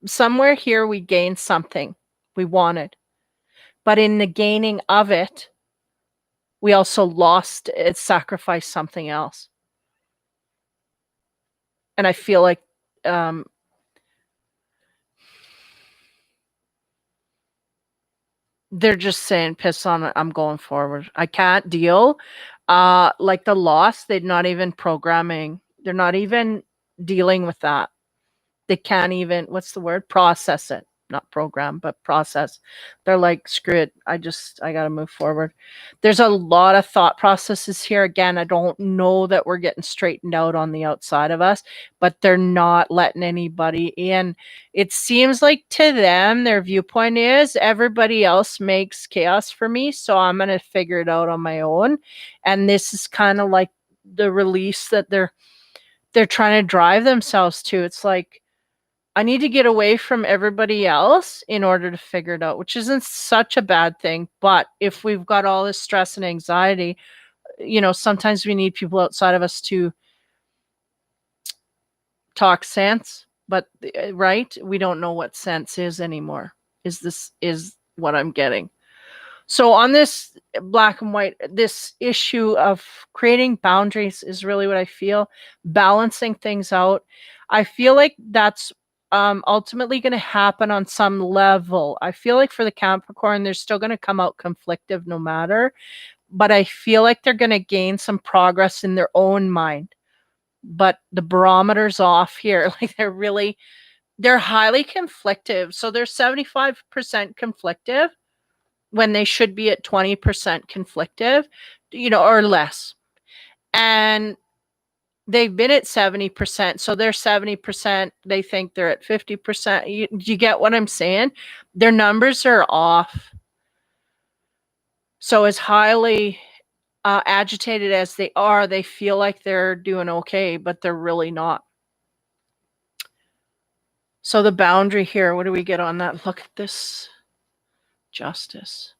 Somewhere here we gained something we wanted. But in the gaining of it, we also lost it, sacrificed something else. And I feel like they're just saying, piss on it, I'm going forward. I can't deal. Like the loss, they're not even programming. They're not even dealing with that. They can't even, what's the word? Process it. Not program, but process. They're like, screw it. I got to move forward. There's a lot of thought processes here. Again, I don't know that we're getting straightened out on the outside of us, but they're not letting anybody in. It seems like to them, their viewpoint is everybody else makes chaos for me, so I'm going to figure it out on my own. And this is kind of like the release that they're trying to drive themselves to. It's like, I need to get away from everybody else in order to figure it out, which isn't such a bad thing. But if we've got all this stress and anxiety, sometimes we need people outside of us to talk sense. But right, we don't know what sense is anymore. Is what I'm getting. So on this black and white, this issue of creating boundaries is really what I feel. Balancing things out. I feel like that's ultimately going to happen on some level. I feel like for the Capricorn, they're still going to come out conflictive no matter. But I feel like they're going to gain some progress in their own mind. But the barometer's off here. Like they're highly conflictive. So they're 75% conflictive when they should be at 20% conflictive, or less. And they've been at 70%. So they're 70%. They think they're at 50%. You get what I'm saying? Their numbers are off. So as highly agitated as they are, they feel like they're doing okay, but they're really not. So the boundary here, what do we get on that? Look at this. Justice.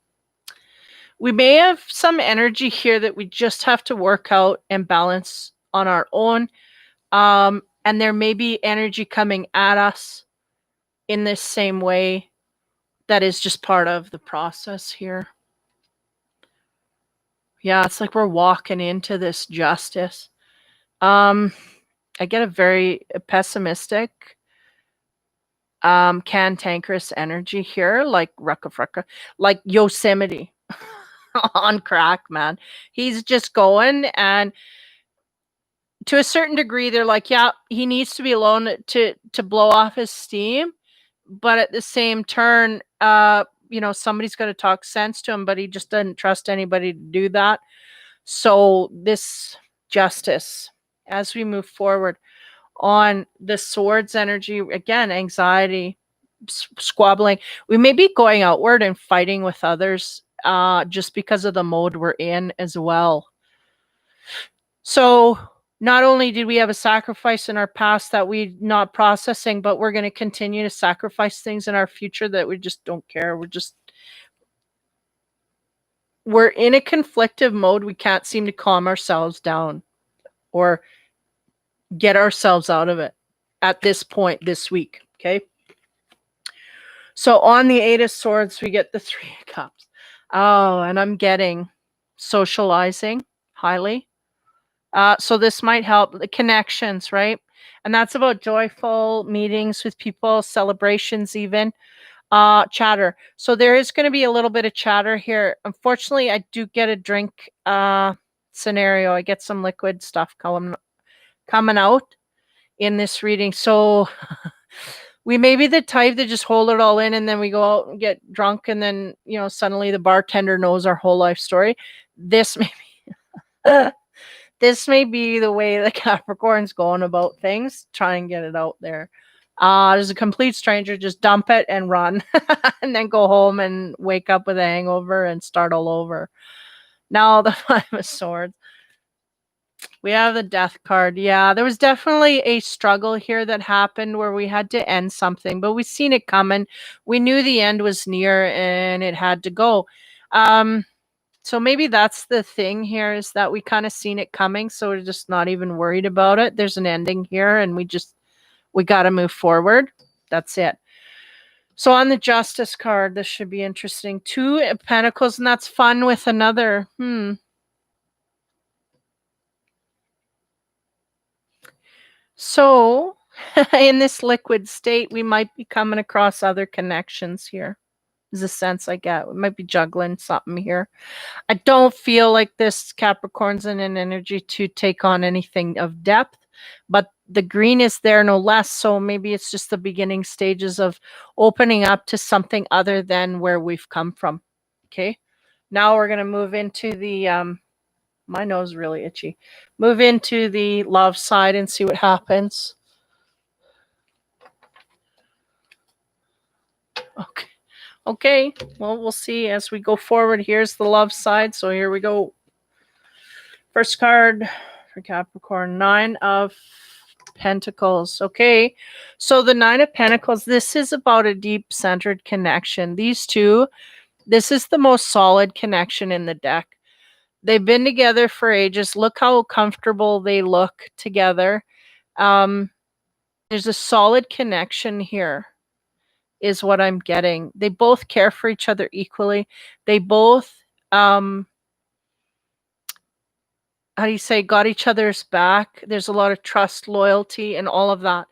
We may have some energy here that we just have to work out and balance on our own. And there may be energy coming at us in this same way that is just part of the process here. Yeah, it's like we're walking into this justice. I get a very pessimistic, cantankerous energy here, like Rucka, like Yosemite on crack, man. He's just going, and to a certain degree, they're like, yeah, he needs to be alone to blow off his steam, but at the same turn, somebody's got to talk sense to him, but he just doesn't trust anybody to do that. So this justice, as we move forward on the swords energy, again, anxiety, squabbling. We may be going outward and fighting with others just because of the mode we're in as well. So not only did we have a sacrifice in our past that we're not processing, but we're going to continue to sacrifice things in our future that we just don't care. We're in a conflictive mode. We can't seem to calm ourselves down or get ourselves out of it at this point this week. Okay. So on the Eight of Swords, we get the Three of Cups. Oh, and I'm getting socializing highly. So this might help the connections, right? And that's about joyful meetings with people, celebrations even, chatter. So there is going to be a little bit of chatter here. Unfortunately, I do get a drink scenario. I get some liquid stuff coming out in this reading. So we may be the type that just hold it all in and then we go out and get drunk and then, suddenly the bartender knows our whole life story. This may be this may be the way the Capricorn's going about things, try and get it out there. There's a complete stranger, just dump it and run and then go home and wake up with a hangover and start all over. Now the Five of Swords. We have the Death card. Yeah, there was definitely a struggle here that happened where we had to end something, but we've seen it coming. We knew the end was near and it had to go. So maybe that's the thing here, is that we kind of seen it coming, so we're just not even worried about it. There's an ending here and we got to move forward. That's it. So on the Justice card, this should be interesting. Two of Pentacles, and that's fun with another. So in this liquid state, we might be coming across other connections here. Is a sense I get. We might be juggling something here. I don't feel like this Capricorn's in an energy to take on anything of depth, but the green is there no less. So maybe it's just the beginning stages of opening up to something other than where we've come from. Okay. Now we're going to move into the, my nose is really itchy. Move into the love side and see what happens. Okay, well, we'll see as we go forward. Here's the love side. So here we go. First card for Capricorn, Nine of Pentacles. Okay, so the Nine of Pentacles, this is about a deep-centered connection. These two, this is the most solid connection in the deck. They've been together for ages. Look how comfortable they look together. There's a solid connection here, is what I'm getting. They both care for each other equally. They both, how do you say, got each other's back. There's a lot of trust, loyalty, and all of that.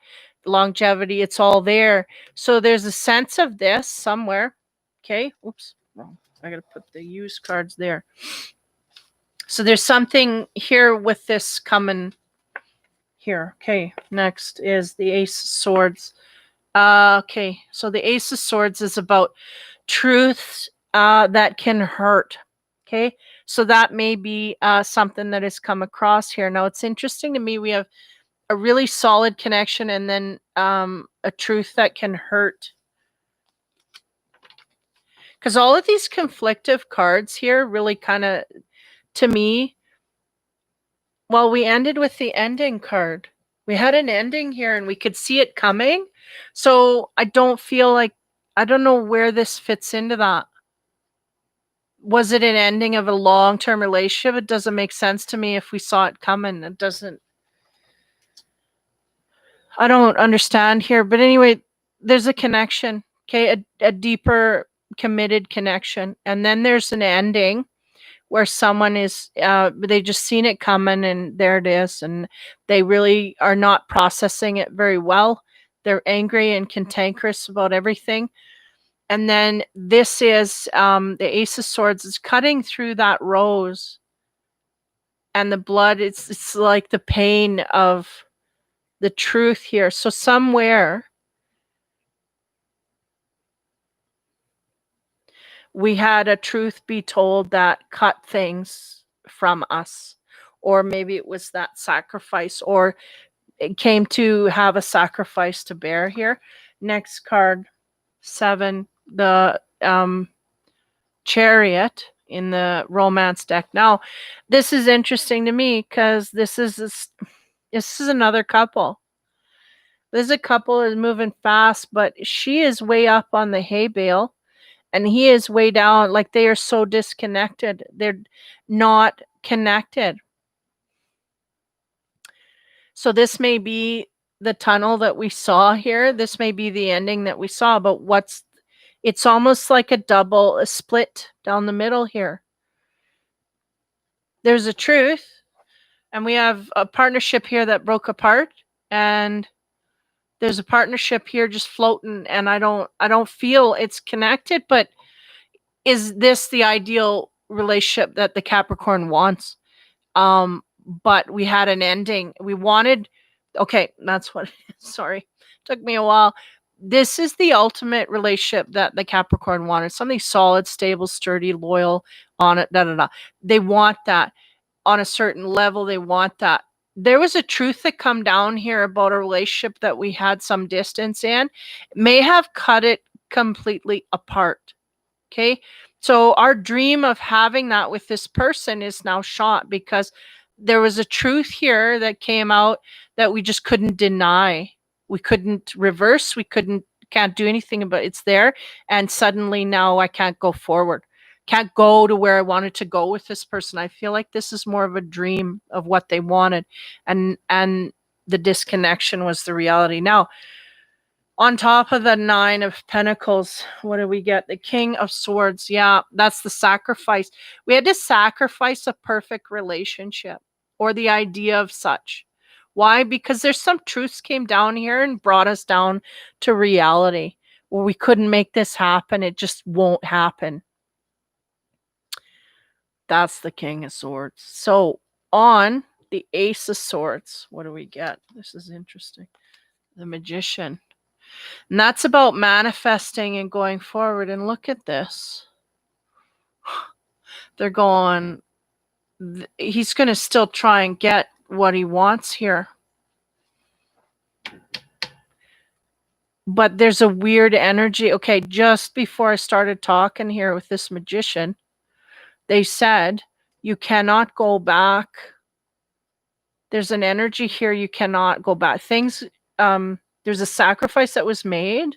Longevity, it's all there. So there's a sense of this somewhere. Okay, oops, wrong. I gotta put the used cards there. So there's something here with this coming here. Okay, next is the Ace of Swords. Okay, so the Ace of Swords is about truths that can hurt. Okay, so that may be something that has come across here. Now, it's interesting to me. We have a really solid connection and then a truth that can hurt. Because all of these conflictive cards here really kind of, to me, well, we ended with the ending card. We had an ending here and we could see it coming. So I don't feel like, I don't know where this fits into that. Was it an ending of a long-term relationship? It doesn't make sense to me if we saw it coming. It doesn't. I don't understand here. But anyway, there's a connection, okay? A deeper committed connection. And then there's an ending where someone is, they just seen it coming and there it is. And they really are not processing it very well. They're angry and cantankerous about everything. And then this is the Ace of Swords is cutting through that rose. And the blood, it's like the pain of the truth here. So somewhere we had a truth be told that cut things from us. Or maybe it was that sacrifice, or it came to have a sacrifice to bear here. Next card, 7, the Chariot in the romance deck. Now, this is interesting to me because this is another couple. This is a couple is moving fast, but she is way up on the hay bale and he is way down. Like they are so disconnected. They're not connected. So this may be the tunnel that we saw here. This may be the ending that we saw, but it's almost like a split down the middle here. There's a truth, and we have a partnership here that broke apart, and there's a partnership here just floating, and I don't feel it's connected, but is this the ideal relationship that the Capricorn wants? But we had an ending. We wanted, okay, that's what, sorry, took me a while. This is the ultimate relationship that the Capricorn wanted. Something solid, stable, sturdy, loyal, on it, They want that on a certain level. They want that. There was a truth that come down here about a relationship that we had some distance in. It may have cut it completely apart. Okay. So our dream of having that with this person is now shot because there was a truth here that came out that we just couldn't deny. We couldn't reverse. We can't do anything about it. It's there. And suddenly now I can't go forward. Can't go to where I wanted to go with this person. I feel like this is more of a dream of what they wanted. And the disconnection was the reality. Now, on top of the 9 of Pentacles, what do we get? The King of Swords. Yeah, that's the sacrifice. We had to sacrifice a perfect relationship or the idea of such. Why? Because there's some truths came down here and brought us down to reality where we couldn't make this happen. It just won't happen. That's the King of Swords. So on the Ace of Swords, what do we get? This is interesting. The Magician. And that's about manifesting and going forward. And look at this. They're going, he's going to still try and get what he wants here. But there's a weird energy. Okay, just before I started talking here with this Magician, they said, you cannot go back. There's an energy here. You cannot go back. Things, there's a sacrifice that was made.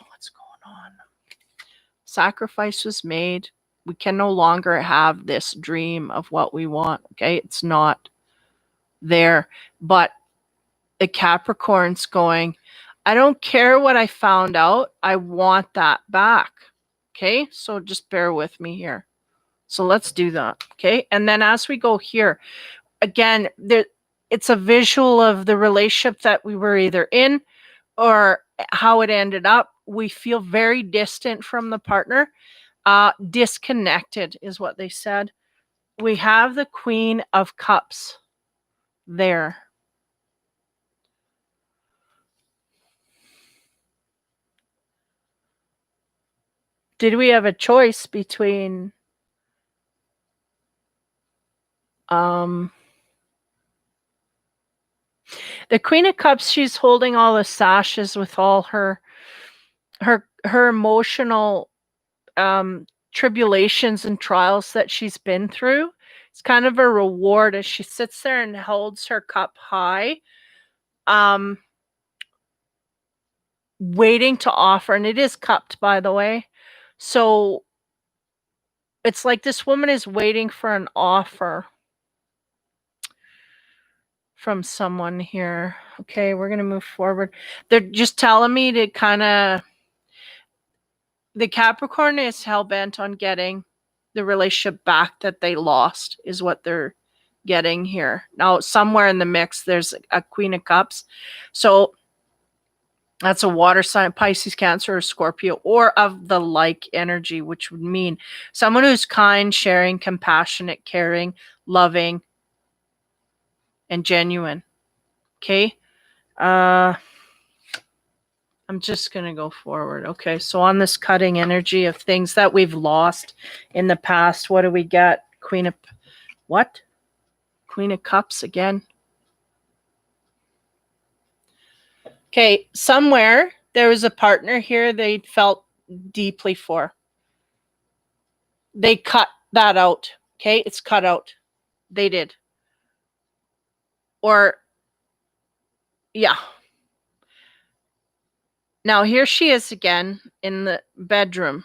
What's going on? Sacrifice was made. We can no longer have this dream of what we want. Okay, it's not there. But the Capricorn's going, I don't care what I found out. I want that back. Okay, so just bear with me here. So let's do that. Okay, and then as we go here, again, it's a visual of the relationship that we were either in or how it ended up. We feel very distant from the partner. Disconnected is what they said. We have the Queen of Cups there. Did we have a choice between the Queen of Cups? She's holding all the sashes with all her emotional tribulations and trials that she's been through. It's kind of a reward as she sits there and holds her cup high, waiting to offer. And it is cupped, by the way. So it's like this woman is waiting for an offer from someone here. Okay, we're going to move forward. They're just telling me to kind of, the Capricorn is hell-bent on getting the relationship back that they lost, is what they're getting here. Now, somewhere in the mix, there's a Queen of Cups. So that's a water sign, Pisces, Cancer, or Scorpio, or of the like energy, which would mean someone who's kind, sharing, compassionate, caring, loving, and genuine. Okay. I'm just going to go forward. Okay. So on this cutting energy of things that we've lost in the past, what do we get? Queen of what? Queen of Cups again. Okay. Somewhere there was a partner here they felt deeply for. They cut that out. Okay. It's cut out. They did. Or, yeah. Now here she is again in the bedroom.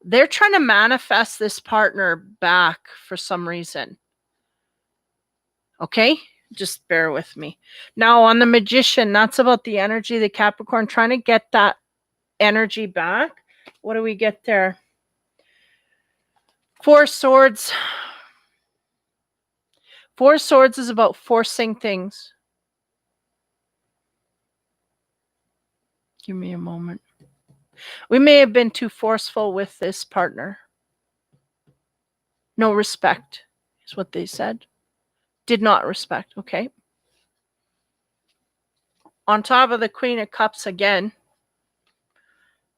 They're trying to manifest this partner back for some reason. Okay? Just bear with me. Now on the Magician, that's about the energy, the Capricorn, trying to get that energy back. What do we get there? Four Swords. Four Swords is about forcing things. Give me a moment. We may have been too forceful with this partner. No respect is what they said. Did not respect. Okay. On top of the Queen of Cups again,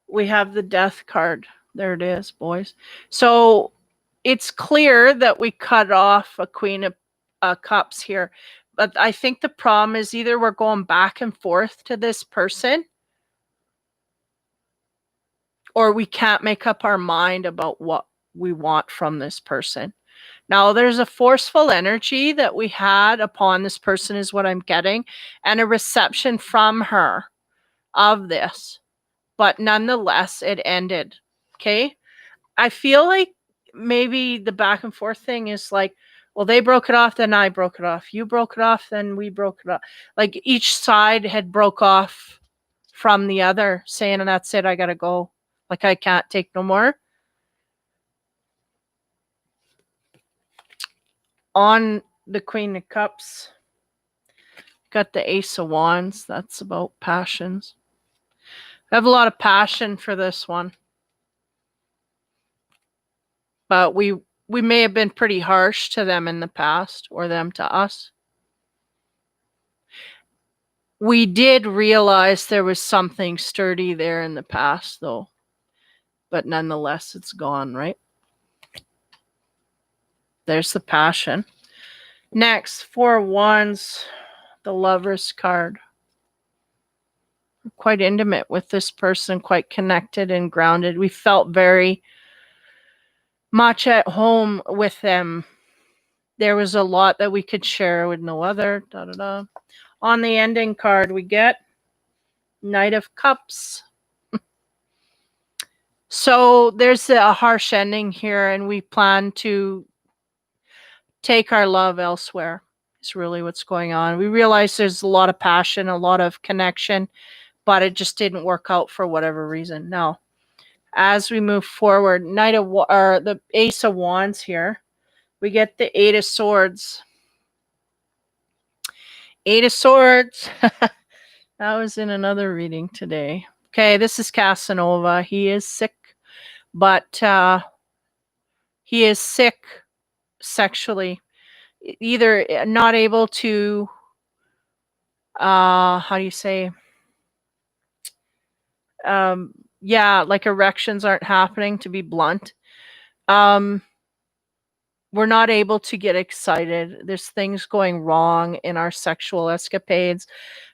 we have the Death card. There it is, boys. So it's clear that we cut off a Queen of Cups here. But I think the problem is either we're going back and forth to this person, or we can't make up our mind about what we want from this person. Now, there's a forceful energy that we had upon this person is what I'm getting, and a reception from her of this. But nonetheless, it ended. Okay? I feel like maybe the back and forth thing is like, well, they broke it off, then I broke it off. You broke it off, then we broke it off. Like each side had broke off from the other, saying, that's it, I gotta go. Like I can't take no more. On the Queen of Cups, got the Ace of Wands. That's about passions. I have a lot of passion for this one. But we may have been pretty harsh to them in the past, or them to us. We did realize there was something sturdy there in the past, though. But nonetheless, it's gone, right? There's the passion. Next, 4 Wands, the Lover's card. We're quite intimate with this person, quite connected and grounded. We felt very much at home with them. There was a lot that we could share with no other. Da, da, da. On the ending card, we get Knight of Cups. So there's a harsh ending here, and we plan to take our love elsewhere. It's really what's going on. We realize there's a lot of passion, a lot of connection, but it just didn't work out for whatever reason. Now, as we move forward, the Ace of Wands here, we get the 8 of Swords. 8 of Swords. That was in another reading today. Okay, this is Casanova. He is sick, but he is sick sexually. Either not able to, how do you say? Yeah, like erections aren't happening, to be blunt. We're not able to get excited. There's things going wrong in our sexual escapades.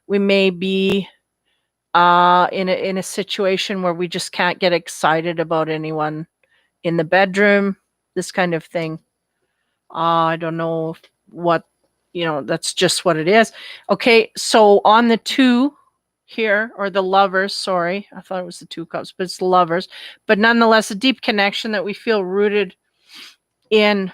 We may be in a situation where we just can't get excited about anyone in the bedroom, this kind of thing. I don't know what, that's just what it is. Okay, so on the 2 here, or the lovers, sorry. I thought it was the 2 cups, but it's the lovers. But nonetheless, a deep connection that we feel rooted in,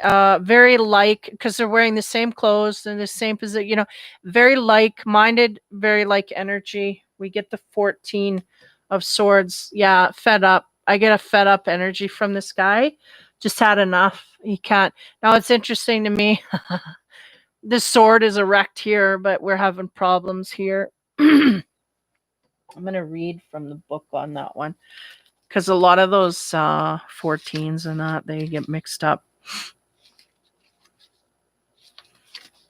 very like, because they're wearing the same clothes and the same position, you know, very like-minded, very like energy. We get the 14 of swords. Yeah, fed up. I get a fed up energy from this guy. Just had enough. He can't. Now it's interesting to me. The sword is erect here, but we're having problems here. I'm going to read from the book on that one, because a lot of those 14s and that, they get mixed up.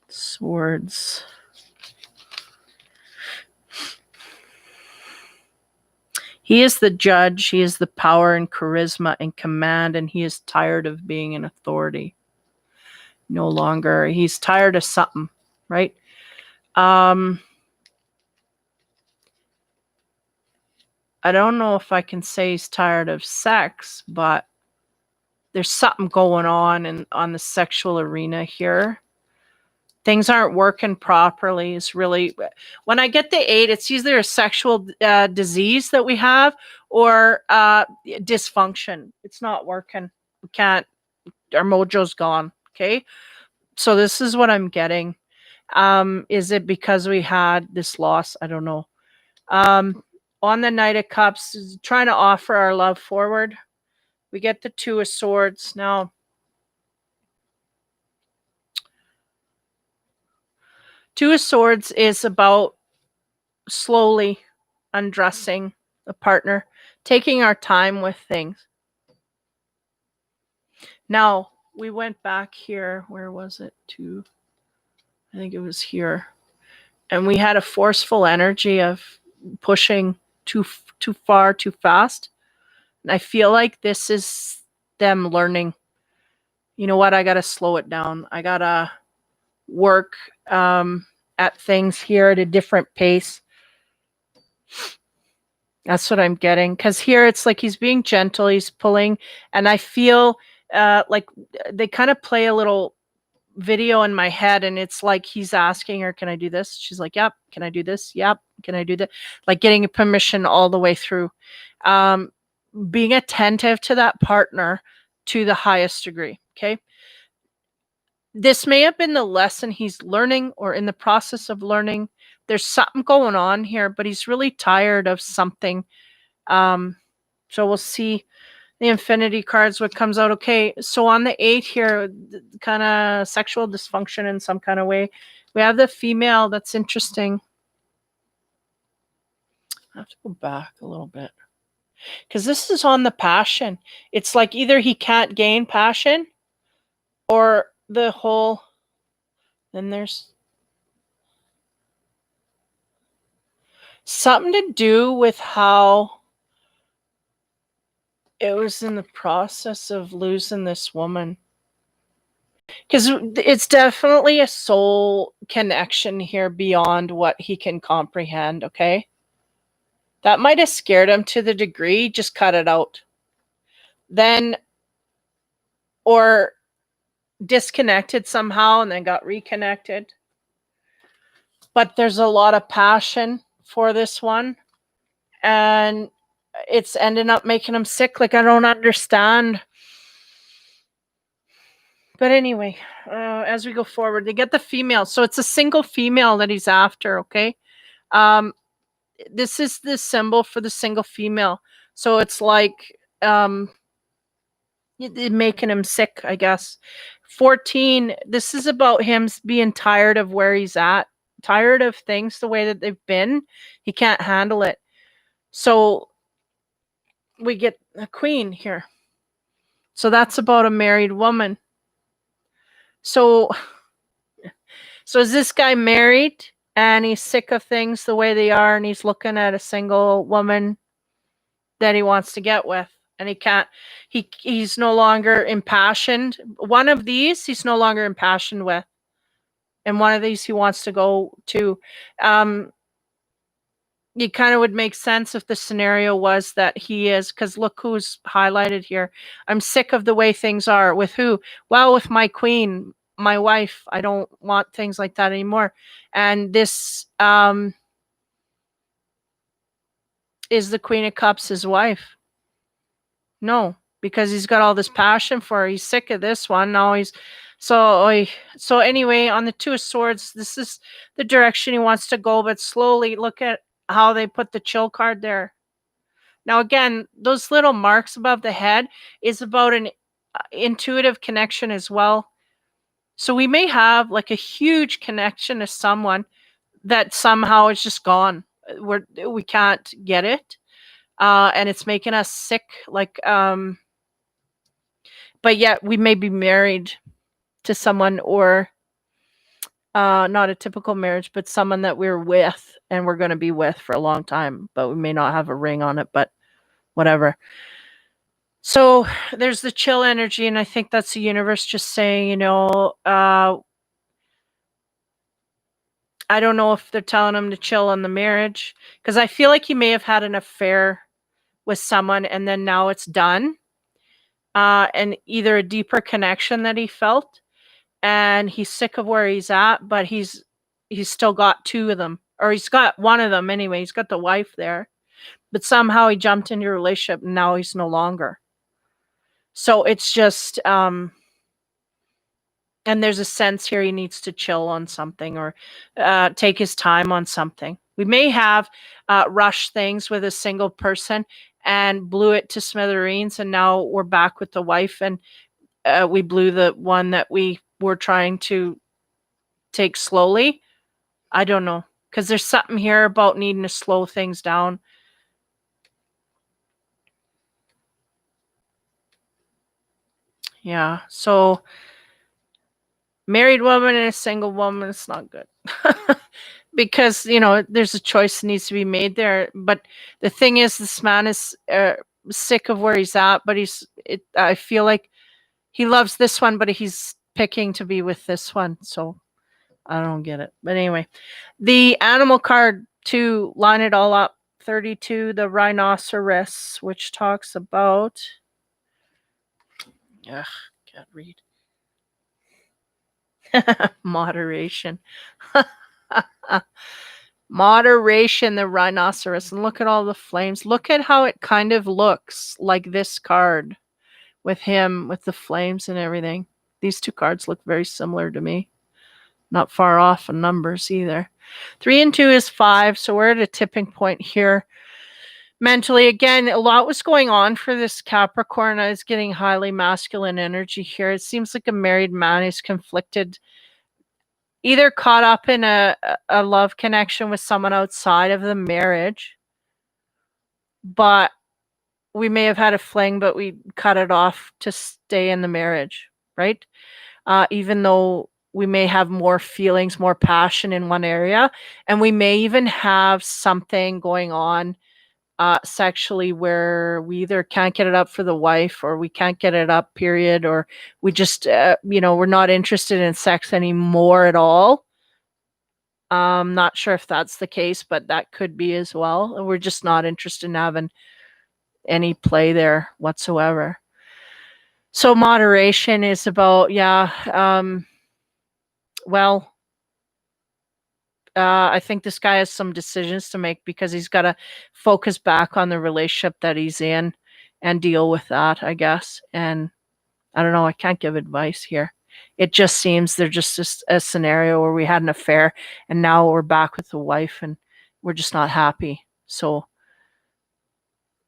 Swords. He is the judge. He is the power and charisma and command, and he is tired of being an authority. No longer. He's tired of something, right? I don't know if I can say he's tired of sex, but there's something going on the sexual arena here. Things aren't working properly. It's really, when I get the 8, it's either a sexual disease that we have, or dysfunction. It's not working. We can't, our mojo's gone. Okay. So this is what I'm getting. Is it because we had this loss? I don't know. On the Knight of Cups, trying to offer our love forward. We get the 2 of Swords. Now, Two of Swords is about slowly undressing a partner, taking our time with things. Now, we went back here. Where was it? I think it was here. And we had a forceful energy of pushing too far, too fast. And I feel like this is them learning, you know what, I got to slow it down. I got to work at things here at a different pace. That's what I'm getting. Because here it's like he's being gentle, he's pulling, and I feel like they kind of play a little video in my head, and it's like he's asking her, can I do this? She's like, yep. Can I do this? Yep. Can I do that? Like getting a permission all the way through. Being attentive to that partner to the highest degree. Okay. This may have been the lesson he's learning or in the process of learning. There's something going on here, but he's really tired of something. So we'll see the infinity cards, what comes out. Okay, so on the 8 here, kind of sexual dysfunction in some kind of way. We have the female. That's interesting. I have to go back a little bit, because this is on the passion. It's like either he can't gain passion, or the whole, then there's something to do with how it was in the process of losing this woman. Because it's definitely a soul connection here beyond what he can comprehend, okay? That might have scared him to the degree, just cut it out. Then, or disconnected somehow and then got reconnected. But there's a lot of passion for this one. And it's ended up making him sick. Like, I don't understand. But anyway, as we go forward, they get the female. So it's a single female that he's after, okay? This is the symbol for the single female. So it's like making him sick, I guess. 14, this is about him being tired of where he's at, tired of things the way that they've been. He can't handle it. So we get a queen here. So that's about a married woman. So is this guy married and he's sick of things the way they are, and he's looking at a single woman that he wants to get with, and he can't, he's no longer impassioned. One of these he's no longer impassioned with, and one of these he wants to go to. It kind of would make sense if the scenario was that he is, because look who's highlighted here. I'm sick of the way things are. With who? Well, with my queen, my wife. I don't want things like that anymore. And this Is the Queen of Cups his wife? No, because he's got all this passion for her. He's sick of this one. Now he's so anyway, on the Two of Swords, this is the direction he wants to go, but slowly look at how they put the chill card there. Now again, those little marks above the head is about an intuitive connection as well. So we may have like a huge connection to someone that somehow is just gone. We can't get it. And it's making us sick, like but yet we may be married to someone, or not a typical marriage, but someone that we're with and we're going to be with for a long time, but we may not have a ring on it, but whatever. So there's the chill energy, and I think that's the universe just saying, I don't know if they're telling him to chill on the marriage, because I feel like he may have had an affair with someone and then now it's done. And either a deeper connection that he felt, and he's sick of where he's at, but he's still got two of them, or he's got one of them anyway. He's got the wife there, but somehow he jumped into a relationship and now he's no longer. So it's just and there's a sense here he needs to chill on something, or take his time on something. We may have rushed things with a single person and blew it to smithereens, and now we're back with the wife, and we blew the one that we were trying to take slowly. I don't know, because there's something here about needing to slow things down. Yeah, so married woman and a single woman, it's not good. Because, there's a choice that needs to be made there. But the thing is, this man is sick of where he's at, but I feel like he loves this one, but he's picking to be with this one. So I don't get it. But anyway, the animal card to line it all up, 32, the rhinoceros, which talks about, ugh, can't read. Moderation. Moderation, the rhinoceros. And look at all the flames. Look at how it kind of looks like this card with him, with the flames and everything. These two cards look very similar to me. Not far off in numbers either. 3 and 2 is 5. So we're at a tipping point here. Mentally, again, a lot was going on for this Capricorn. I was getting highly masculine energy here. It seems like a married man is conflicted, either caught up in a love connection with someone outside of the marriage, but we may have had a fling, but we cut it off to stay in the marriage, right? Even though we may have more feelings, more passion in one area, and we may even have something going on sexually where we either can't get it up for the wife, or we can't get it up, period, or we just, we're not interested in sex anymore at all. Not sure if that's the case, but that could be as well. We're just not interested in having any play there whatsoever. So moderation is about, I think this guy has some decisions to make, because he's got to focus back on the relationship that he's in and deal with that, I guess. And I don't know, I can't give advice here. It just seems there's just a scenario where we had an affair and now we're back with the wife and we're just not happy. So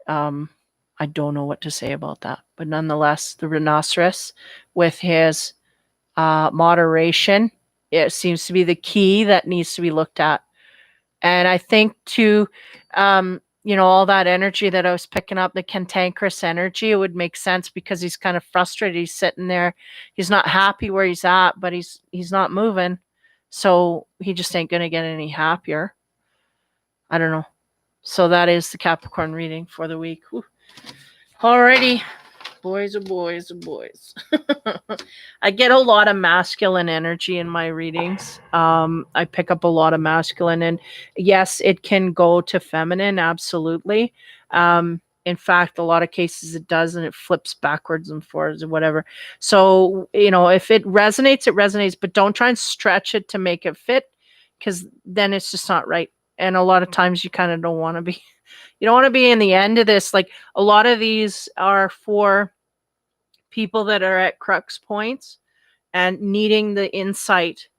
I don't know what to say about that. But nonetheless, the rhinoceros with his moderation, it seems to be the key that needs to be looked at. And I think too, all that energy that I was picking up, the cantankerous energy, it would make sense, because he's kind of frustrated. He's sitting there. He's not happy where he's at, but he's not moving. So he just ain't going to get any happier. I don't know. So that is the Capricorn reading for the week. Whew. Alrighty. Boys, oh boys, oh boys. I get a lot of masculine energy in my readings. I pick up a lot of masculine, and yes, it can go to feminine, absolutely. In fact, a lot of cases it does, and it flips backwards and forwards or whatever. So, if it resonates, but don't try and stretch it to make it fit, because then it's just not right. And a lot of times you kind of don't want to be You don't want to be in the end of this. Like, a lot of these are for people that are at crux points and needing the insight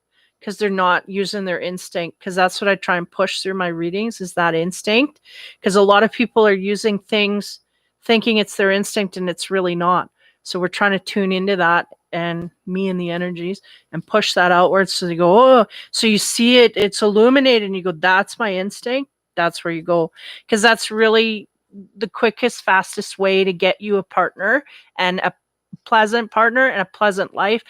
because they're not using their instinct, because that's what I try and push through my readings, is that instinct, because a lot of people are using things thinking it's their instinct and it's really not. So we're trying to tune into that, and me and the energies, and push that outwards. So you go, oh, so you see it, it's illuminated, and you go, that's my instinct. That's where you go, because that's really the quickest, fastest way to get you a partner, and a pleasant partner, and a pleasant life.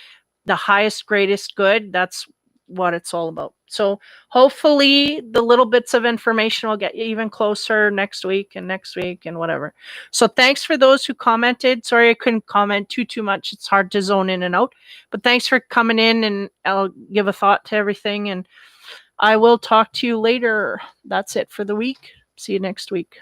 The highest, greatest good. That's what it's all about. So hopefully the little bits of information will get you even closer next week and whatever. So thanks for those who commented. Sorry I couldn't comment too much. It's hard to zone in and out. But thanks for coming in, and I'll give a thought to everything, and I will talk to you later. That's it for the week. See you next week.